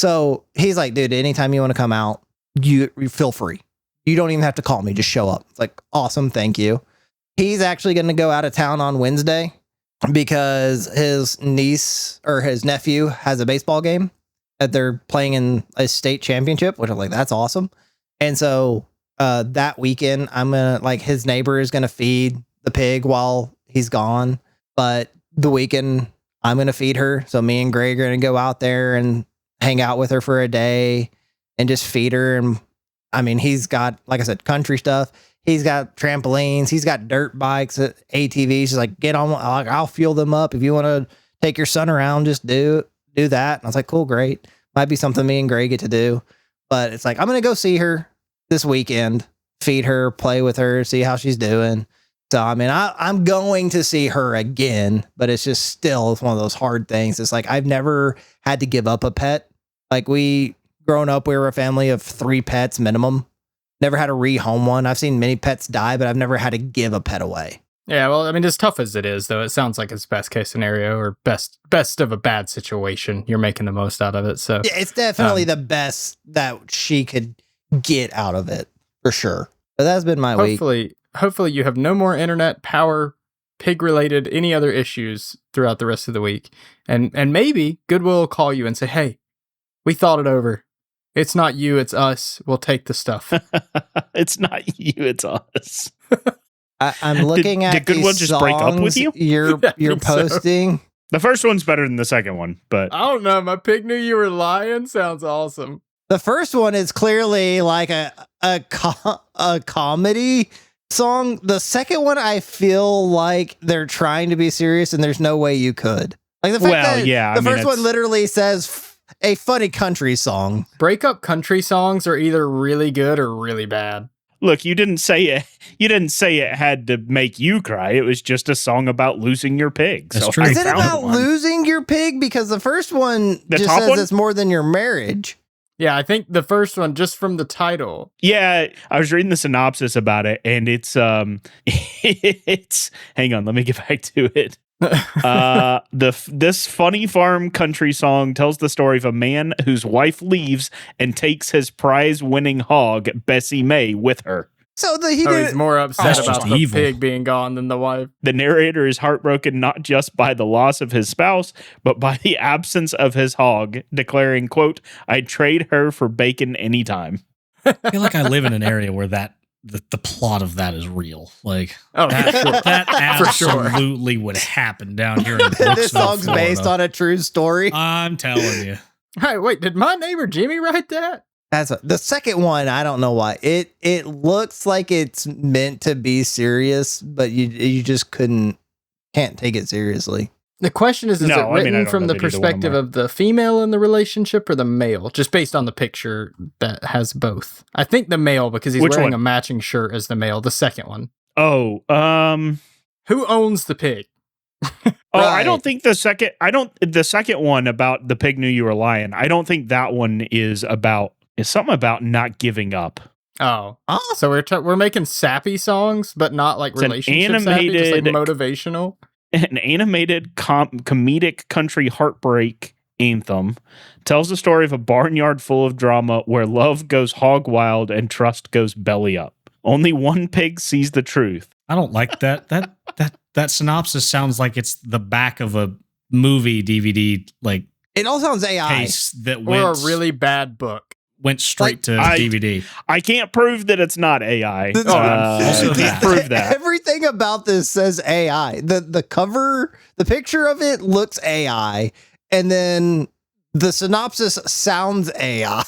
So he's like, dude, anytime you want to come out, you feel free. You don't even have to call me. Just show up. It's like, awesome. Thank you. He's actually going to go out of town on Wednesday because his niece or his nephew has a baseball game that they're playing in a state championship, which I'm like, that's awesome. And so that weekend, I'm going to, like, his neighbor is going to feed the pig while he's gone. But the weekend, I'm going to feed her. So me and Greg are going to go out there and hang out with her for a day and just feed her. And I mean, he's got, like I said, country stuff. He's got trampolines. He's got dirt bikes, ATVs. He's like, get on. I'll fuel them up. If you want to take your son around, just do that. And I was like, cool, great. Might be something me and Greg get to do. But it's like, I'm going to go see her this weekend, feed her, play with her, see how she's doing. So, I mean, I'm going to see her again, but it's just still one of those hard things. It's like, I've never had to give up a pet. Like growing up, we were a family of 3 pets minimum. Never had to rehome one. I've seen many pets die, but I've never had to give a pet away. Yeah, well, I mean, as tough as it is, though, it sounds like it's best case scenario or best of a bad situation. You're making the most out of it. So Yeah, it's definitely the best that she could get out of it, for sure. But that's been my week. hopefully you have no more internet, power, pig related, any other issues throughout the rest of the week. And maybe Goodwill will call you and say, hey, we thought it over. It's not you, it's us. We'll take the stuff. It's not you, it's us. I'm looking at did Goodwill these just break up with songs you? You're think so. posting. The first one's better than the second one, but I don't know. My pig knew you were lying. Sounds awesome. The first one is clearly like a comedy song. The second one, I feel like they're trying to be serious, and there's no way you could. Like the fact that the first one literally says a funny country song. Breakup country songs are either really good or really bad. look, you didn't say it. You didn't say it had to make you cry. It was just a song about losing your pig. That's so true. I Is it found about one. losing your pig? Because the first one The just top says one? it's more than your marriage. Yeah, I think the first one, just from the title. Yeah, I was reading the synopsis about it, and it's it's. Hang on, let me get back to it. This funny farm country song tells the story of a man whose wife leaves and takes his prize-winning hog Bessie May with her. So He's more upset That's about just the evil. pig being gone than the wife. The narrator is heartbroken not just by the loss of his spouse, but by the absence of his hog, declaring, quote, "I'd trade her for bacon anytime." I feel like I live in an area where the plot of that is real. Like Oh, that For sure. absolutely would happen down here in Brooksville, this song's Florida. based on a true story. I'm telling you. Hey, wait, did my neighbor Jimmy write that? The second one. I don't know why it looks like it's meant to be serious, but you just can't take it seriously. The question is No, it I mean, I written don't from know the that either one of perspective them are. of the female in the relationship or the male? Just based on the picture that has both. I think the male, because he's Which wearing one? a matching shirt as the male. The second one. Oh, Who owns the pig? Oh, I Right. don't think the second one about the pig knew you were lying. I don't think that one is something about not giving up. Oh. Oh, So we're making sappy songs, but not like It's an relationship sappy, just like animated- motivational. An animated comedic country heartbreak anthem tells the story of a barnyard full of drama where love goes hog wild and trust goes belly up. Only one pig sees the truth. I don't like that. That synopsis sounds like it's the back of a movie DVD like it all sounds AI. case that Or went a really bad book. went straight to I- DVD. I can't prove that it's not AI. The- also I that. can't prove that. Everything about this says AI. The cover, the picture of it looks AI, and then the synopsis sounds AI.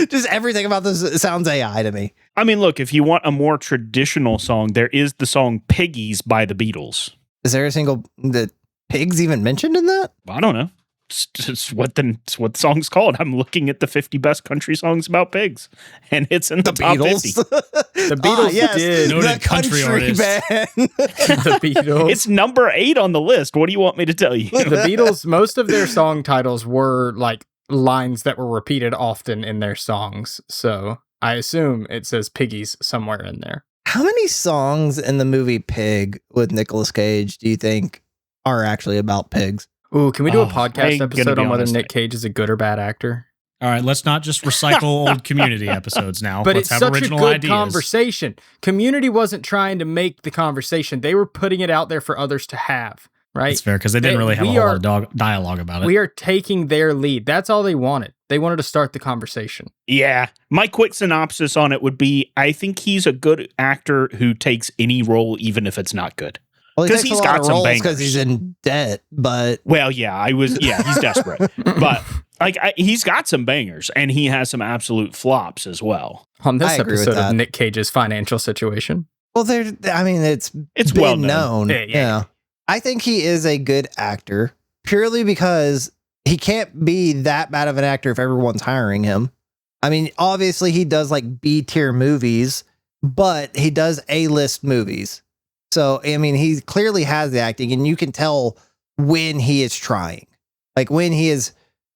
Just everything about this sounds AI to me. I mean, look, if you want a more traditional song, there is the song Piggies by the Beatles. Is there a single the pigs even mentioned in that? I don't know. It's what the song's called. I'm looking at the 50 best country songs about pigs, and it's in the top 50. The Beatles did. Noted the country artist. band. The Beatles. It's number 8 on the list. What do you want me to tell you? The Beatles, most of their song titles were like lines that were repeated often in their songs. So I assume it says piggies somewhere in there. How many songs in the movie Pig with Nicolas Cage do you think are actually about pigs? Ooh, can we do a Oh, I podcast ain't gonna episode be on whether honest. Nick Cage is a good or bad actor? All right, let's not just recycle old Community episodes now. But let's it's have such a original good ideas. conversation. Community wasn't trying to make the conversation. They were putting it out there for others to have, right? That's fair because they didn't really have a we whole are- lot of dialogue about it. We are taking their lead. That's all they wanted. They wanted to start the conversation. Yeah. My quick synopsis on it would be I think he's a good actor who takes any role, even if it's not good. Well, he 'Cause takes he's a lot got of some roles bangers. because he's in debt, but Well, yeah, he's desperate. But he's got some bangers and he has some absolute flops as well. On I this agree with episode that. of Nick Cage's financial situation. well, it's It's been well known. Yeah, yeah. I think he is a good actor purely because he can't be that bad of an actor if everyone's hiring him. I mean, obviously he does like B tier movies, but he does A-list movies. So, I mean, he clearly has the acting, and you can tell when he is trying, like when he is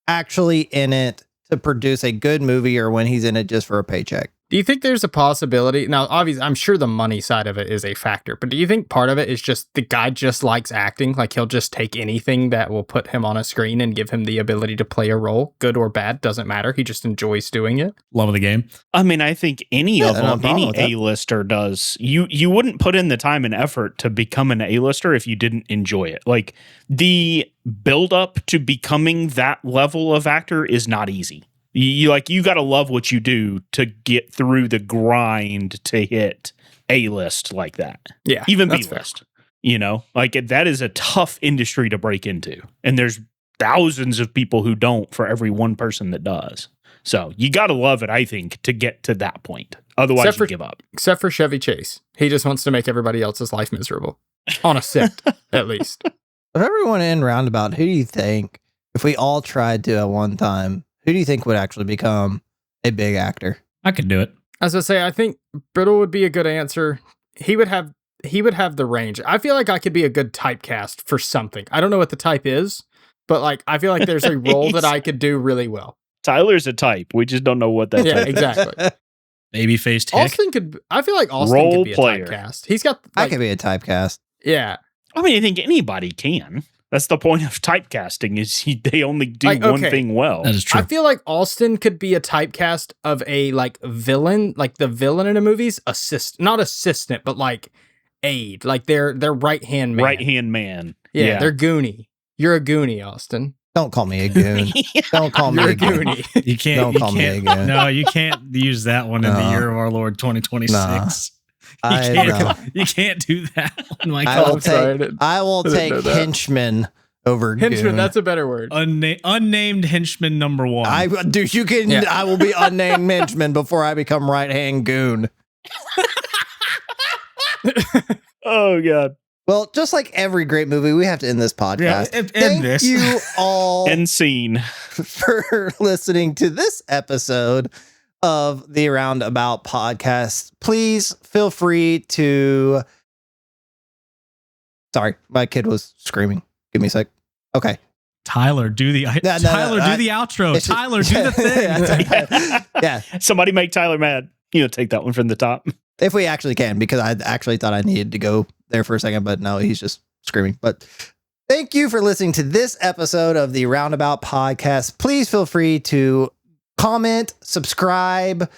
actually in it to produce a good movie or when he's in it just for a paycheck. Do you think there's a possibility? Now, obviously, I'm sure the money side of it is a factor, but do you think part of it is just the guy just likes acting? Like he'll just take anything that will put him on a screen and give him the ability to play a role, good or bad, doesn't matter. He just enjoys doing it. Love of the game. I mean, I think any Yeah, of no them, problem any with that. A-lister does. You wouldn't put in the time and effort to become an A-lister if you didn't enjoy it. Like the build up to becoming that level of actor is not easy. You got to love what you do to get through the grind to hit A-list like that. Yeah. Even that's fair. B-list. You know, like that is a tough industry to break into. And there's thousands of people who don't for every one person that does. So you got to love it, I think, to get to that point. Otherwise, Except you for- give up. Except for Chevy Chase. He just wants to make everybody else's life miserable. On a set, at least. Of everyone in Roundabout, who do you think, if we all tried to at one time, who do you think would actually become a big actor? I could do it. As I say, I think Brittle would be a good answer. He would have the range. I feel like I could be a good typecast for something. I don't know what the type is, but like I feel like there's a role that I could do really well. Tyler's a type. We just don't know what that Yeah, type is. exactly. Baby-faced hick. Austin could. I feel like Austin Role could be a player. typecast. He's got. I Like, could be a typecast. yeah. I mean, I think anybody can. That's the point of typecasting is they only do Like, one okay. thing well. That is true. I feel like Austin could be a typecast of a like villain, like the villain in a movie's not assistant, but like aid, like their right hand man. Right hand man. Yeah, they're Goonie. You're a Goonie, Austin. Don't call me a goon. Don't call me You're a a goon. Goonie. You can't. Don't you call me can't- again. No, you can't use that one in the No. year of our Lord 2026. Nah. You I can't, know. you can't do that one, I Michael. will I'm sorry, I take. didn't- I will I didn't take know that. henchmen over Henchman, goon. that's a better word. Unnamed henchman number one. I will be unnamed henchman before I become right hand goon. Oh God. Well, just like every great movie, we have to end this podcast. End you all End scene. for listening to this episode of the Roundabout Podcast. Please feel free to. Sorry, my kid was screaming. Give me a sec. Okay. Tyler, do the outro. Tyler, do the thing. Yeah. Somebody make Tyler mad. Take that one from the top. If we actually can, because I actually thought I needed to go there for a second, but no, he's just screaming. But thank you for listening to this episode of the Roundabout Podcast. Please feel free to comment, subscribe,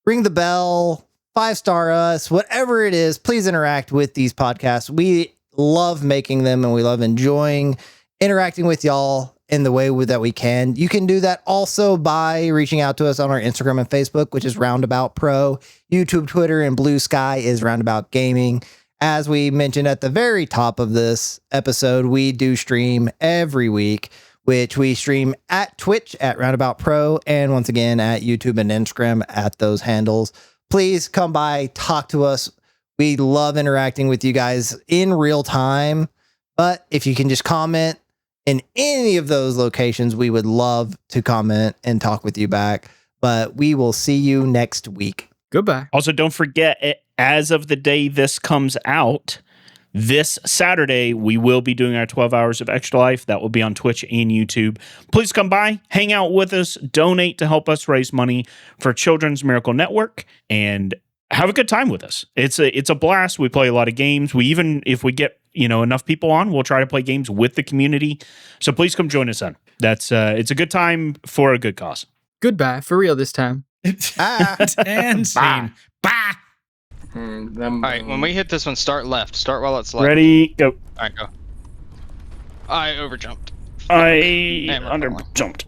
ring the bell, 5-star us, whatever it is. Please interact with these podcasts. We love making them and we love enjoying interacting with y'all in the way that we can. You can do that also by reaching out to us on our Instagram and Facebook, which is Roundabout Pro. YouTube, Twitter, and Blue Sky is Roundabout Gaming. As we mentioned at the very top of this episode, we do stream every week, which we stream at Twitch at Roundabout Pro, and once again at YouTube and Instagram at those handles. Please come by, talk to us. We love interacting with you guys in real time, but if you can just comment in any of those locations, we would love to comment and talk with you back. But we will see you next week. Goodbye. Also, don't forget, as of the day this comes out, this Saturday, we will be doing our 12 hours of Extra Life. That will be on Twitch and YouTube. Please come by, hang out with us, donate to help us raise money for Children's Miracle Network, and have a good time with us. It's a blast. We play a lot of games. We even, if we get enough people on, we'll try to play games with the community. So please come join us then. It's a good time for a good cause. Goodbye. For real this time. And scene. Bye. All right, when we hit this one, start left. Start while it's left. Ready, go. All right, go. I overjumped. I Hammer underjumped.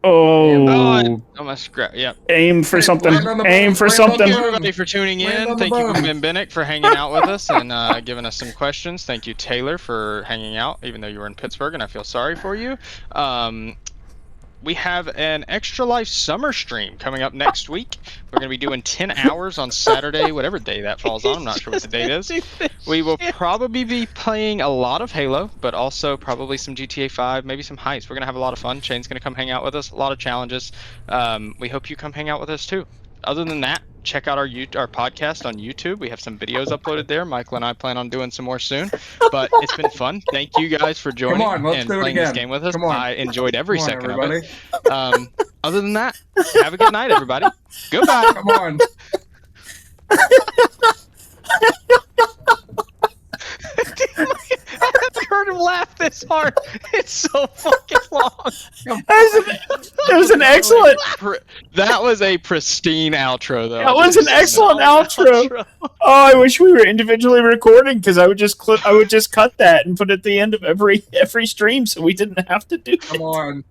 Oh. I almost scrap. Yep. Aim for something. Aim for something. Thank you everybody for tuning in. Thank you, Ben Bennick, for hanging out with us and giving us some questions. Thank you, Taylor, for hanging out, even though you were in Pittsburgh, and I feel sorry for you. We have an Extra Life summer stream coming up next week. We're going to be doing 10 hours on Saturday, whatever day that falls on. I'm not sure what the date is. We will probably be playing a lot of Halo, but also probably some GTA 5, maybe some Heist. We're going to have a lot of fun. Shane's going to come hang out with us. A lot of challenges. We hope you come hang out with us too. Other than that, check out our podcast on YouTube. We have some videos uploaded there. Michael and I plan on doing some more soon. But it's been fun. Thank you guys for joining and playing this game with us. I enjoyed every second of it. Other than that, have a good night, everybody. Goodbye. Come on. I haven't heard him laugh this hard. It's so fucking long. That was an excellent. That was a pristine outro, though. That was an excellent outro. Oh, I wish we were individually recording because I would just cut that and put it at the end of every stream so we didn't have to do it. Come on.